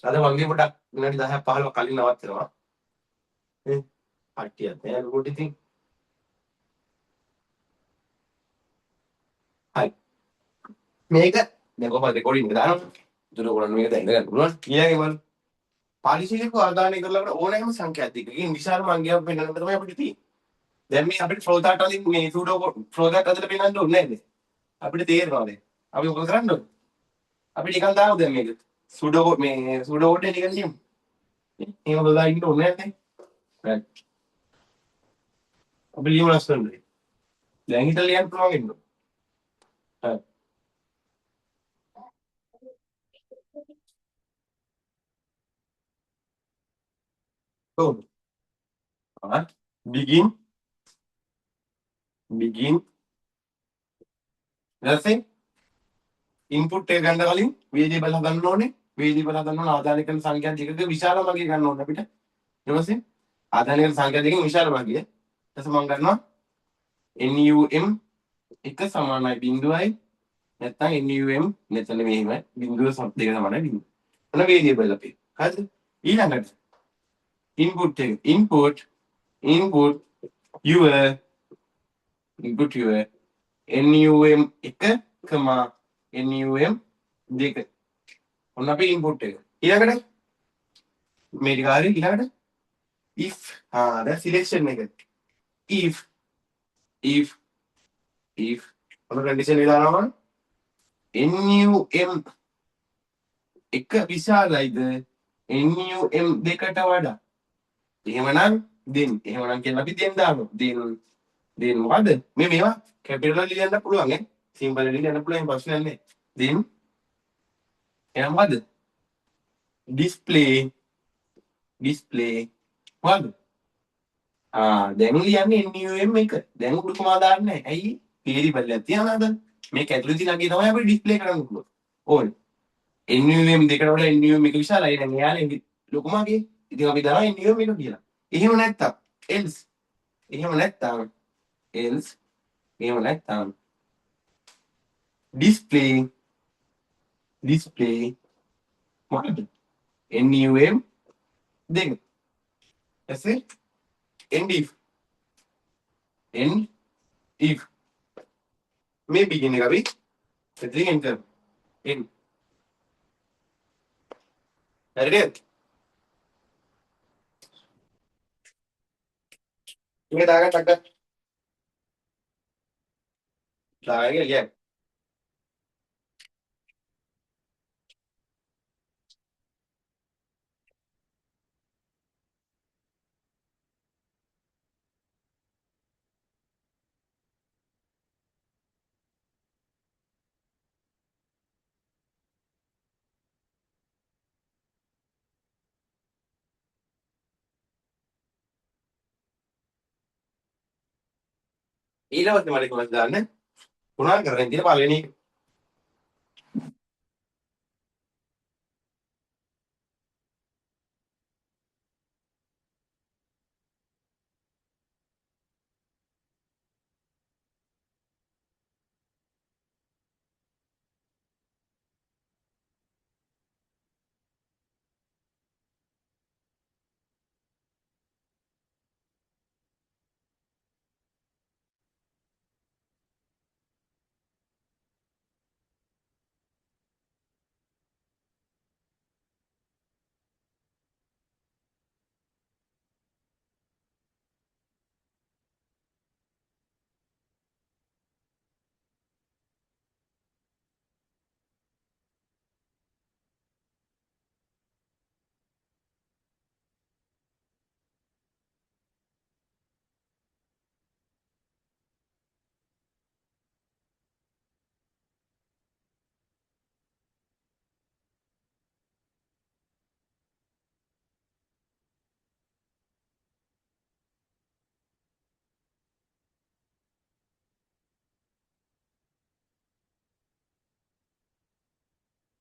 අද වගේ පොඩක් විනාඩි 10ක් 15ක් කලින් නවත්තනවා. නේ? කට්ටියත් නෑ ලොකුට ඉතින්. හරි. මේක දැන් කොහොමද රෙකෝඩින් එක දානවා. ඒතර ඔයගොල්ලෝ මේක දැන් ඉඳගන්න පුළුවන්. ඊළඟේ බලන්න. පරිශීලක වර්ධනය කරලා ඕනෑම සංඛ්‍යාවක් දෙකකින් විශාල මංගයක් වෙනකට තමයි අපිට තියෙන්නේ. දැන් මේ අපිට ෆ්ලෝ chart වලින් මේ සූඩෝ ෆ්ලෝ chart හදලා පෙන්නන්න ඕනේ නෑනේ. අපිට තේරෙනවා දැන්. අපි මොකද කරන්න ඕනේ? අපි නිකන් දාමු දැන් මේක. සූඩෝ මේ සූඩෝ කෝඩ් එක නිකන් ලියමු. එහෙම බලා ඉන්න ඕනේ නෑනේ. හරි. අපි ලියමු ලස්සනට. දැන් හිතලා ලියන්න පුළුවන් වෙන්න. හරි. කොහොමද? begin ඊළඟට ඉන්පුට් එක ගන්න කලින් වේරියබල් හදන්න ඕනේ. වේරියබල් හදන්න ඕන ආදාන කරන සංඛ්‍යා දෙකක විශාල මගිය ගන්න ඕනේ අපිට. ඊට පස්සේ ආදාන කරන සංඛ්‍යා දෙකකින් විශාල මගිය. ඊට පස්සේ මම ගන්නවා NUM එක සමානයි බිඳුවයි නැත්නම් NUM මෙතන මෙහෙමයි බිඳුව දෙක සමානයි බිඳුව. ඔන්න වේරියබල් අපේ. හරිද? ඊළඟට ඉන්පුට් එක input your NUM එක NUM දෙක. ඔන්න අපේ ඉන්පුට් එක. ඊළඟට මේ ටික හරි ඊළඟට if දැන් සිලෙක්ෂන් එක. if ඔන්න කන්ඩිෂන් එක දානවා NUM එක විශාලයිද NUM දෙකට වඩා. එහෙමනම් දෙන්. එහෙමනම් කියලා අපි දෙන් දානවා. දෙන් මොකද? මේවා කැපිටල් වලින් ලියන්න පුළුවන් ඈ. සිම්පල් වලින් ලියන්න පුළුවන් ප්‍රශ්නයක් නෑ. දෙන් එහෙනම් මොකද? display මොකද? දැන් ලියන්නේ NUM එක. දැන් උඩ කොමා දාන්නේ නැහැ. ඇයි? වේරියබල් එකක් තියනවාද? මේක ඇතුළේ තියෙන අගේ තමයි අපිට ඩිස්ප්ලේ කරන්න පුළුවන්. ඕනේ. NUM දෙකට වඩා NUM එක විශාලයි. දැන් එයාලා ලොකුමගේ. ඉතින් අපි දානවා NUM එක කියලා. එහෙම නැත්තම් else. එහෙම නැත්තම් display මොකද? NUM දෙක. එසේ end if මේ begin එක අපි එතනින් enter end. හරිද? මේක දාගන්න ටක්ක. දාගෙන ලියන්න. ඊළඟට මට කොහොමද දාන්න? පුරාණ කරගෙන තියෙන පළවෙනි එක.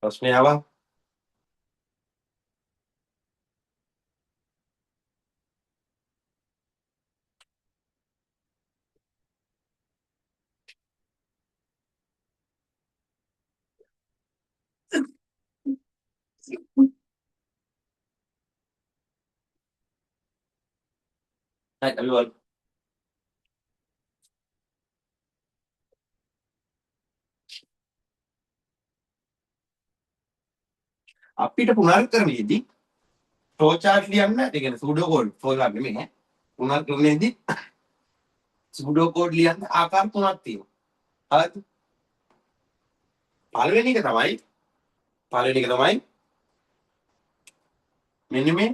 ප්‍රශ්නේ ආවා. අපි වල් අපිට පුනර්කරණයේදී ෆ්ලෝ chart ලියන්න ඒ කියන්නේ සූඩෝ කෝඩ් ෆ්ලෝ chart නෙමෙයි ඈ පුනර්කරණයේදී සූඩෝ කෝඩ් ලියන්න ආකාර තුනක් තියෙනවා හරිද පළවෙනි එක තමයි මෙන්න මේ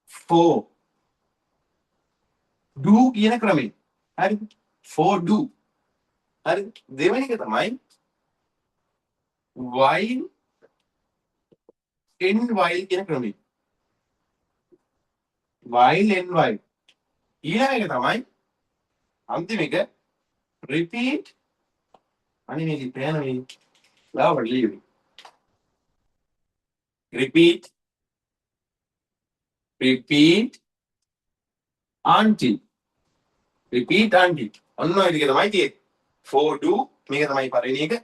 for do කියන ක්‍රමය හරිද for do හරිද දෙවෙනි එක තමයි while end while කියන ක්‍රමය while end while ඊළඟ එක තමයි අන්තිම එක repeat අනේ මේක පෑන මේ ලාවට ලියුවේ repeat until ඔන්න ඔය ටික තමයි තියෙන්නේ for do මේක තමයි පළවෙනි එක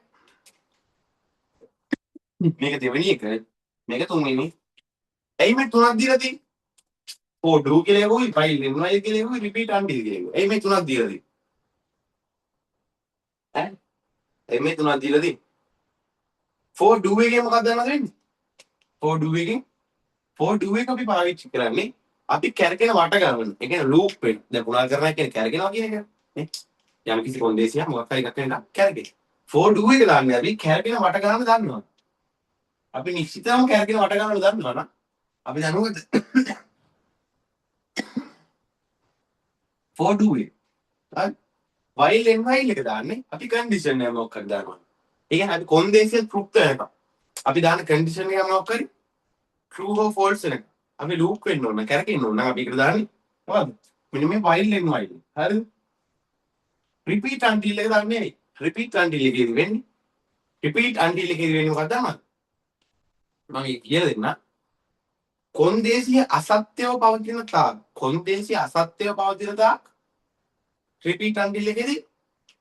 මේක දෙවෙනි එක මේක තුන්වෙනි එයි මේ තුනක් දීලා තියෙන්නේ for do කියලා එකකුයි while end while කියලා එකකුයි repeat until කියලා එකකුයි එයි මේ තුනක් දීලා තියෙන්නේ ඈ එයි මේ තුනක් දීලා තියෙන්නේ for do එකේ මොකක්ද දන්නවද වෙන්නේ for do එකෙන් for do එක අපි පාවිච්චි කරන්නේ අපි කැරකෙන වට ගන්න. ඒ කියන්නේ ලූප් වෙන. දැන් පුරා කරනවා කියන්නේ කැරකෙනවා කියන එක. නේ? යම් කිසි කොන්දේසියක් මොකක් හරි එකක් වෙනවා කැරකෙන. for do එක දාන්නේ අපි කැරකෙන වට ගන්න දන්නවා. අපි නිශ්චිතවම කැරකෙන වට ගන්න දන්නවා නම් අපි දන්නවද? for do එක. හරි? while and while එක දාන්නේ අපි condition එක මොකක්ද දානවා. ඒ කියන්නේ අපි කොන්දේසිය තෘප්ත වෙනකම්. අපි දාන condition එක මොකක් කරි? true or false වෙනකම්. අපි ලූප් වෙන්න ඕන කැරකෙන්න ඕන නම් අපි ඒකට දාන්නේ මොකද්ද මෙන්න මේ while and while හරිද repeat until එක දාන්නේ ඇයි repeat until එකේදී වෙන්නේ repeat until එකේදී වෙන්නේ මොකක්ද මම කියලා දෙන්න කොන්දේසිය අසත්‍යව පවතින තාක් repeat until එකේදී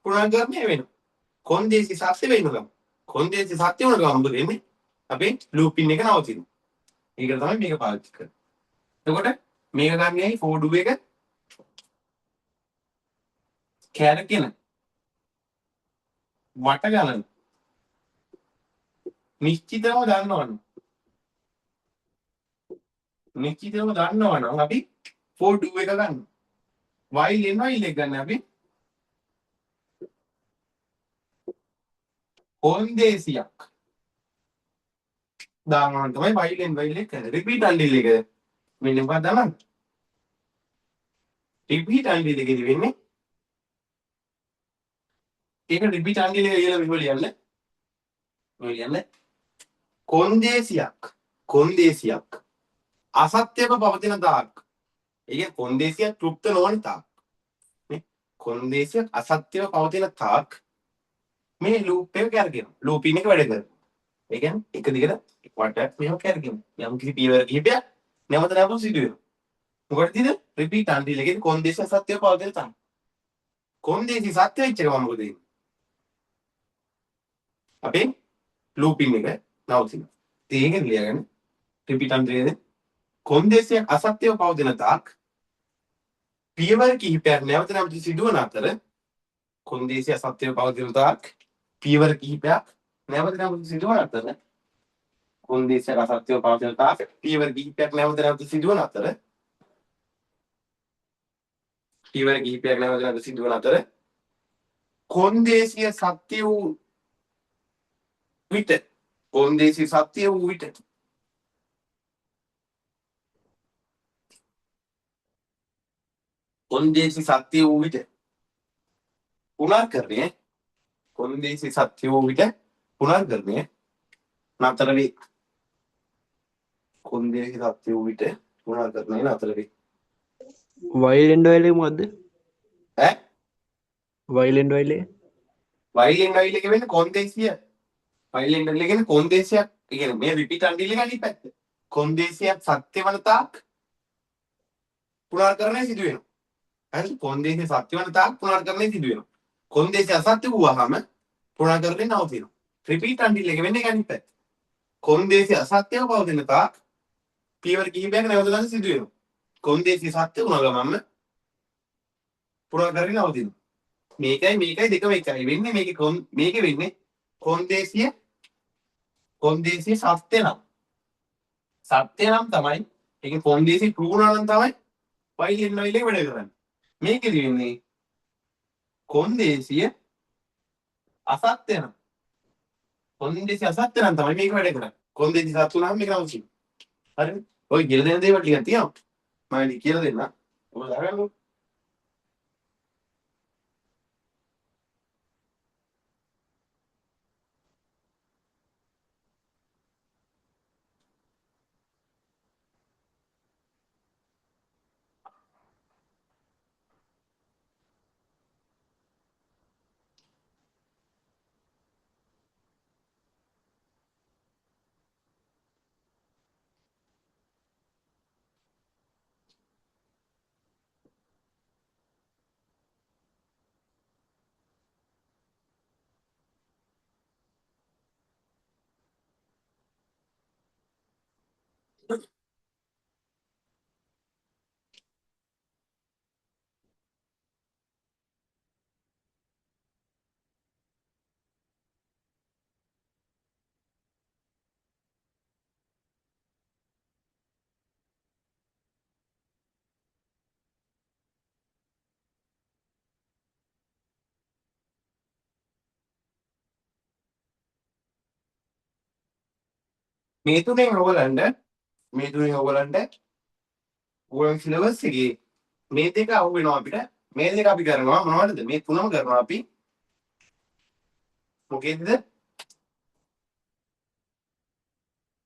පුනර්ගමනය වෙනවා කොන්දේසිය සත්‍ය වෙනවා කොන්දේසිය සත්‍ය වුණ ගමන් මොකද වෙන්නේ අපේ ලූපින් එක නවතිනවා ඒක තමයි මේක පාවිච්චි කරන්නේ. එතකොට මේක ගන්නයි for do එක කැරකෙන වට ගන්න. නිශ්චිතව දන්නවනම් අපි for do එක ගන්න. while and while එක ගන්න අපි කොන්දේසියක් දානවා තමයි while and while එක කරන්නේ. repeat until එක මෙන්න මොකක්ද දාන්නේ? repeat until එකේදී වෙන්නේ ඒක repeat until එක කියලා මෙහෙම ලියන්න. කොන්දේසියක් අසත්‍යව පවතින තාක්. ඒ කියන්නේ කොන්දේසියක් තෘප්ත නොවන තාක්. නේ? කොන්දේසියක් අසත්‍යව පවතින තාක් මේ ලූප් එක කරගෙනවා. ලූපින් එක වැඩ කරනවා. ඒ කියන්නේ එක දිගට වටක් මෙහෙම කරගෙනවා. යම් කිසි පීවර කිහිපයක් නැවත සිදු වෙනවා. මොකටද? repeat until එකේදී කොන්දේසිය සත්‍යව පවතින තාක්. කොන්දේසි සත්‍ය වෙච්ච එක මොකද වෙන්නේ? අපේ ලූපින් එක නවතිනවා. ඒක ලියගන්න. repeat until එකේදී කොන්දේසියක් අසත්‍යව පවතින තාක් පියවර කිහිපයක් නැවත සිදුවන අතර කොන්දේසිය අසත්‍යව පවතින තාක් පියවර කිහිපයක් නැවත සිදුවන අතර කොන්දේසියක් අසත්‍යව පවතින තාක් පියවර කිහිපයක් නැවත සිදුවන අතර කොන්දේසිය සත්‍ය වූ විට පුනර්කරණය නතර වේ. while and while එක මොකද්ද? ඈ while and while එක while and while එක වෙන්නේ කොන්දේසිය. while and while කියන්නේ කොන්දේසියක්. ඒ කියන්නේ මේ repeat until එක අනිත් පැත්ත. කොන්දේසියක් සත්‍ය වන තාක් පුනර්කරණය සිදු වෙනවා. හරි කොන්දේසිය සත්‍ය වන තාක් පුනර්කරණය සිදු වෙනවා. කොන්දේසිය අසත්‍ය වුවහම පුනර්කරණය නවතිනවා. repeat until එක වෙන්නේ අනිත් පැත්ත. කොන්දේසිය අසත්‍යව පවතින තාක් පියවර කිහිපයක් නැවත සිදු වෙනවා. කොන්දේසිය සත්‍ය වුණ ගමන්ම පුරාකරණය නවතිනවා. මේකයි දෙකම එකයි වෙන්නේ. මේකේ වෙන්නේ කොන්දේසිය සත්‍ය නම්. සත්‍ය නම් තමයි ඒකේ කොන්දේසිය true නම් තමයි while and while එක වැඩ කරන්නේ. මේකෙදි වෙන්නේ කොන්දේසිය අසත්‍ය නම්. කොන්දේසිය අසත්‍ය නම් තමයි මේක වැඩ කරන්නේ. කොන්දේසිය සත්‍ය නම් මේක නවතිනවා. හරිද? ඔය කියලා දෙන දේවල් ටිකක් තියෙනවා. මම කියලා දෙන්නම්. ඔබ දාගන්නකො. මේ තුනෙන් ඔයගලන්ට ඕගොල්ලන් සිලබස් එකේ මේ දෙක අහු වෙනවා අපිට. මේ දෙක අපි කරනවා මොනවද? මේ තුනම කරනවා අපි. මොකෙද්ද?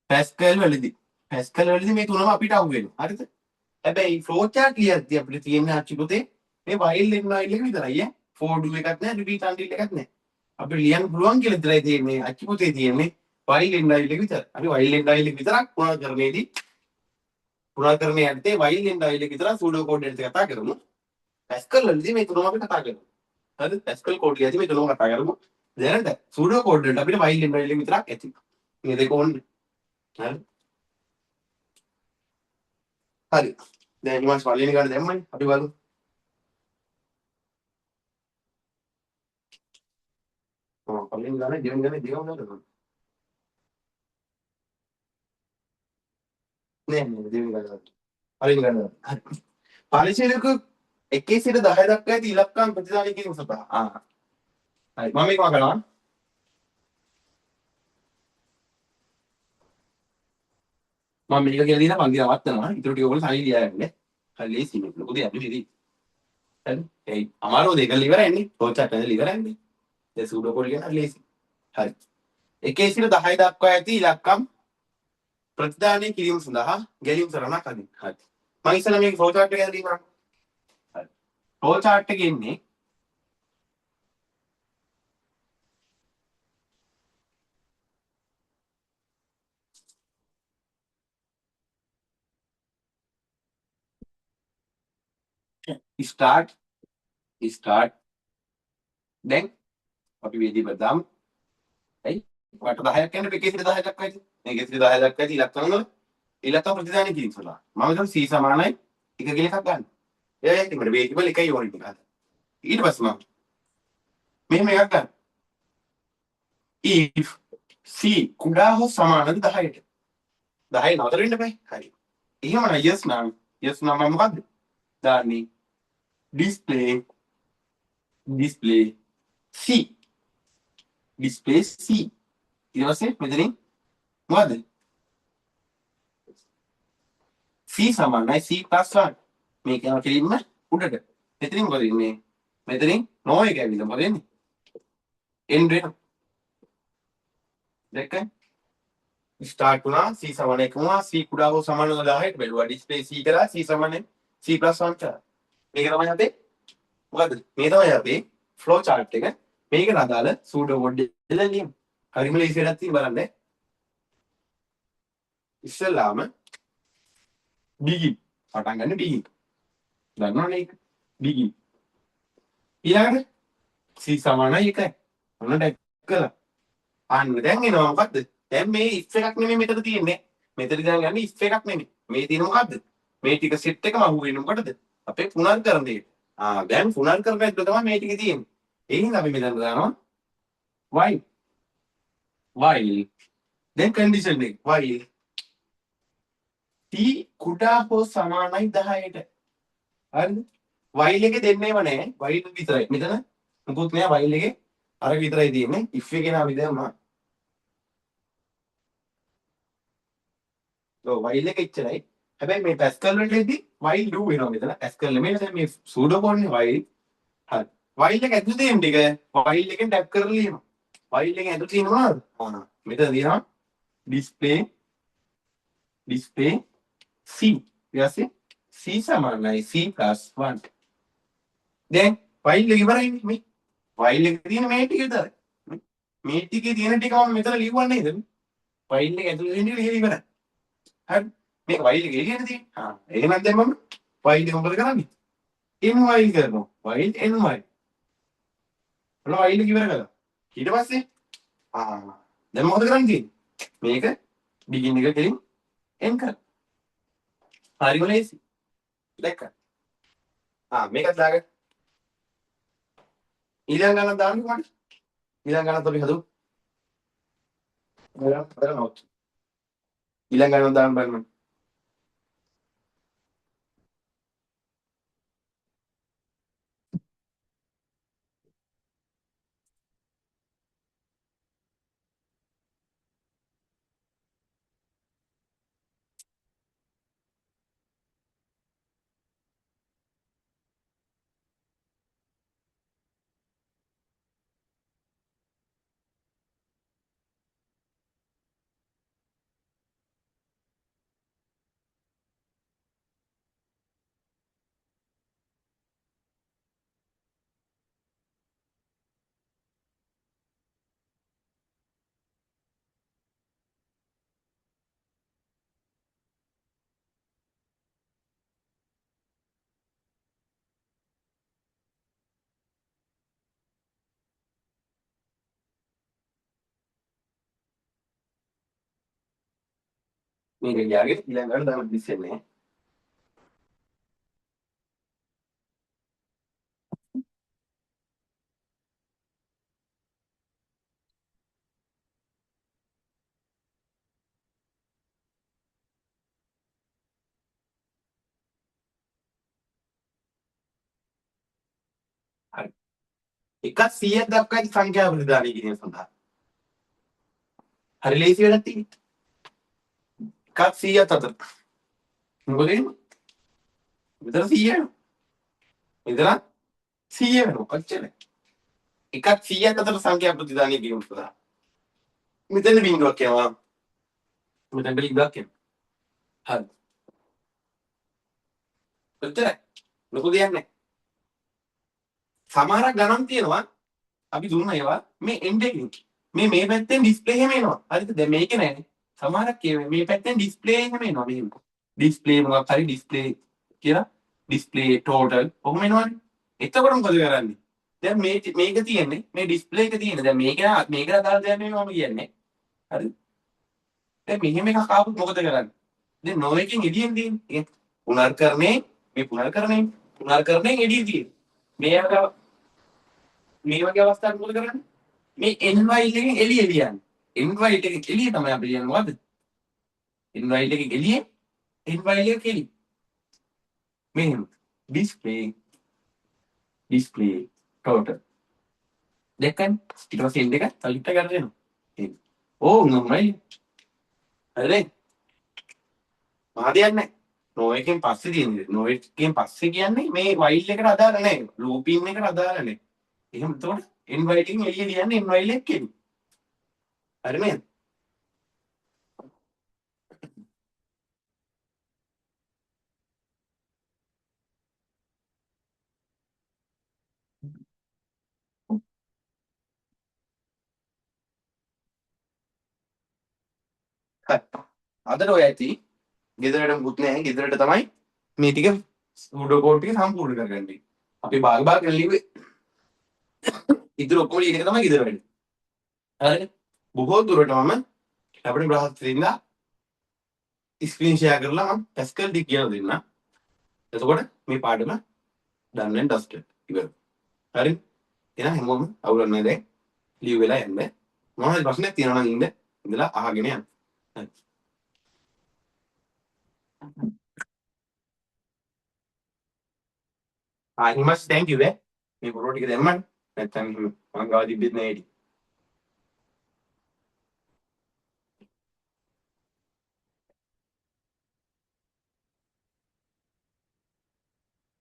පැස්කල් වලදී මේ තුනම අපිට අහු වෙනවා. හරිද? හැබැයි ෆ්ලෝ chart ලියද්දී අපිට තියෙන ආච්චි පුතේ මේ while and while එක විතරයි ඈ. for do එකක් නැහැ, repeat until එකක් නැහැ. අපිට ලියන්න පුළුවන් කියලා විතරයි තියෙන්නේ. ආච්චි පුතේ තියෙන්නේ while and while එක විතරයි. අපි while and while එක විතරක් පුරාකරණයේ යද්දී while and while එක විතරක් සූඩෝ කෝඩ් එකත් කතා කරමු. පැස්කල් වලදී මේ තුනම අපි කතා කරමු. හරිද? පැස්කල් කෝඩ් ලියද්දී මේ තුනම කතා කරමු. දැනට සූඩෝ කෝඩ් වලට අපිට while and while එක විතරක් ඇති. මේ දෙක ඕනේ. හරි. හරි. දැන් ඊමස් පළවෙනි කාර්ය දැම්මනේ. අපි බලමු. පළවෙනි ගානේ දෙවෙනි ගානේ දෙකම නේද? නෑ දෙවෙනි ගානේ. පළවෙනි ගානේ. හරි. පරිශීලක 1 සිට 10 දක්වා ඇති ඉලක්කම් ප්‍රතිදානය කිරීම සඳහා. හරි. මම මේක කරනවා. මම මේක කියලා දිනා පන්ති නවත්තනවා. ඊටු ටික ඔයගොල්ලෝ සාලි ලියාගන්න. හරි ලේසි මේක. ලොකු දෙයක් නෙවෙයි. හරි. ඒ අමාරු දෙක ඉවරයිනේ. තෝචට ඉවරයිනේ. දැන් සූඩෝ කෝඩ් කියන ලේසි. හරි. 1 සිට 10 දක්වා ඇති ඉලක්කම් ප්‍රතිදානය කිරීම සඳහා ගැලීම් සරණක් අදින්න. හරි. මම ඉස්සෙල්ලා මේක ෆ්ලෝ chart එක ගැන ලියනවා. හරි. ෆ්ලෝ chart එකේ ඉන්නේ ස්ටාර්ට් දැන් අපි වේදී බදාම් ඇයි වට 10ක් යන එකේ සිට 10 දක්වා ඇති මේකේ සිට 10 දක්වා ඇති ඉලක්කම් වල ඉලක්කම් ප්‍රතිදානය කිරීම සඳහා මම හිතමු c සමානයි 1 කියලා එකක් ගන්න. එයා ඉතින් මට වේරියබල් එකයි ඕනේ ටික හදන්න. ඊට පස්සේ මම මෙහෙම එකක් ගන්න. if c කුඩා හෝ සමානද 10ට 10 නතර වෙන්න බෑ. හරි. එහෙමනම් yes නම් මම මොකද්ද දාන්නේ display c display c ඊට පස්සේ මෙතනින් මොකද්ද c සමානයි c + 1 මේක යන කෙලින්ම උඩට මෙතනින් මොකද ඉන්නේ මෙතනින් no එක ඇවිල්ලා මොකද එන්නේ end වෙනවා දැක්කයි ස්ටාර්ට් වුණා c සමාන 1 වුණා c කුඩා හෝ සමාන 10ට බැලුවා display c කරා c සමාන c + 1 කරා මේක තමයි අපේ මොකද්ද මේ තමයි අපේ ෆ්ලෝ chart එක මේකට අදාළ සූඩෝ කෝඩ් එක ලියමු හරිම ලේසි වැඩක් තියෙන බලන්න ඉස්සෙල්ලාම begin පටන් ගන්න begin දන්නවනේ ඒක begin ඊළඟට c සමානයි 1යි ඔන්න ටැග් කළා අන්න දැන් එනවා මොකද්ද දැන් මේ if එකක් නෙමෙයි මෙතන තියෙන්නේ මෙතන දැන් යන්නේ if එකක් නෙමෙයි මේ තියෙන මොකද්ද මේ ටික සෙට් එකම අහු වෙන්නේ මොකටද අපේ පුනර්කරණයට දැන් පුනර් කරන එක තමයි මේ ටිකේ තියෙන්නේ. ඒ හින්දා අපි මෙතන දානවා while දැන් කන්ඩිෂන් එක while t කුඩා හෝ සමානයි 10ට. හරිද? while එකේ දෙන්නේම නැහැ. while විතරයි. මෙතන මුකුත් නෑ while එකේ අර විතරයි තියෙන්නේ. if එකේ නම් අපි දැම්මා. ඔව් while එක ඉච්චරයි. හැබැයි මේ පැස්කල් වලදී while do වෙනවා මෙතන. පැස්කල් නෙමෙයි දැන් මේ සූඩෝ කෝඩ්නේ while. හරි. while එක ඇතුළේ තියෙන ටික while එකෙන් ටැප් කරලා ලියනවා. while එකෙන් ඇතුළේ තියෙනවා මෙතන තියෙනවා display c. ඊට c සමානයි c + 1. දැන් while එක ඉවරයිනේ මේ. while එකේ තියෙන මේ ටික විතරයි. මේ ටිකේ තියෙන ටික මම මෙතන ලියුවා නේද? while එක ඇතුළේ තියෙන ටික ලියලා ඉවරයි. හරි. මේක while එකේ එළියට තියෙන්නේ. එහෙනම් දැන් මම while එක මොකද කරන්නේ? in while කරනවා. while n while. ඔන්න while එක ඉවර කළා. ඊට පස්සේ දැන් මොකද කරන්නේ? මේක begin එක කෙලින් end කරා. හරි වලේසි. දැක්කා. මේකත් දාගන්න. ඊළඟ ගණන් දාන්නකෝ මට. ඊළඟ ගණන් අපි හදමු. ඊළඟ ගණන් දාන්න බලන්න. මේක ගියාගේ ඊළඟට දාන්න දිස්සෙන්නේ. හරි. එකක් 100ක් දක්වා ඇති සංඛ්‍යා ප්‍රතිදානය කිරීම සඳහා. හරි ලේසි වැඩක් තියෙන්නේ. එකක් 100ක් අතර. මොකද වෙන්නේ? විතර 100 වෙනවා. විතර 100 වෙනවා. ඔච්චරයි. එකක් 100ක් අතර සංඛ්‍යා ප්‍රතිදානය කිරීම සඳහා. මෙතන බිංදුවක් යනවා. මෙතන බිංදුවක් යනවා. හරි. ඔච්චරයි. ලොකු දෙයක් නැහැ. සමහරක් ගණන් තියෙනවා අපි දුන්න ඒවා මේ එන්ඩ් එකකින් මේ පැත්තෙන් ඩිස්ප්ලේ එහෙම එනවා. හරිද? දැන් මේකේ නෑනේ. සමහරක් මේ පැත්තෙන් ඩිස්ප්ලේ එහෙම එනවා මෙහෙම. ඩිස්ප්ලේ මොකක් හරි ඩිස්ප්ලේ කියලා ඩිස්ප්ලේ ටෝටල් ඔහොම එනවනේ. එතකොට මොකද කරන්නේ? දැන් මේක තියෙන්නේ මේ ඩිස්ප්ලේ එක තියෙන්නේ. දැන් මේකට අදාළ දෙයක් නෙමෙයි මම කියන්නේ. හරිද? දැන් මෙහෙම එකක් ආවොත් මොකද කරන්නේ? දැන් නෝ එකෙන් එළියෙන් තියෙන්නේ. පුනර්කරණේ එළිය තියෙන්නේ. මේ වගේ අවස්ථාවක් මොකද කරන්නේ? මේ NY එකෙන් එළිය ලියන්නේ. NY එකෙන් එළිය තමයි අපි ලියන්නේ මොකද්ද? NY එකෙන් එළිය NY එක එළිය. මෙහෙම display total. දැක්කන් ඊට පස්සේ end එක සලිට් කරලා දෙනවා. ඕ නෝමයි. හරිද? මහදයක් නැහැ. නෝ එකෙන් පස්සේ තියෙන්නේ. නෝ එකෙන් පස්සේ කියන්නේ මේ while එකට අදාළ නැහැ. looping එකට අදාළ නැහැ. එහෙනම් එතකොට ny එකෙන් එළිය ලියන්නේ ny එක කෙලින්. හරි නේද? හරි. අදට ඔය ඇති ගෙදරට මුකුත් නැහැ. ගෙදරට තමයි මේ ටික සූඩෝ කෝඩ් ටික සම්පූර්ණ කරගන්නේ. අපි භාග කරලා ලිව්වේ. ඉතින් ඔක්කොම ලියන එක තමයි ගෙදර වෙන්නේ. හරිද? බොහෝ දුරට මම අපිට බ්‍රහස්පතින්දා ස්ක්‍රීන් ෂෙයා කරලා මම පැස්කල් ටික කියලා දෙන්න. එතකොට මේ පාඩම done and dusted ඉවර. හරි. එහෙනම් හැමෝම අවුලක් නැහැ දැන්. ලියු වෙලා යන්න. මොනවද ප්‍රශ්නයක් තියෙනවා නම් ඉඳලා අහගෙන යන්න. හරි. හිමස් thank you මේ පොරෝ ටික දැම්මම නැත්නම් මං ගාව තිබෙත් නෑ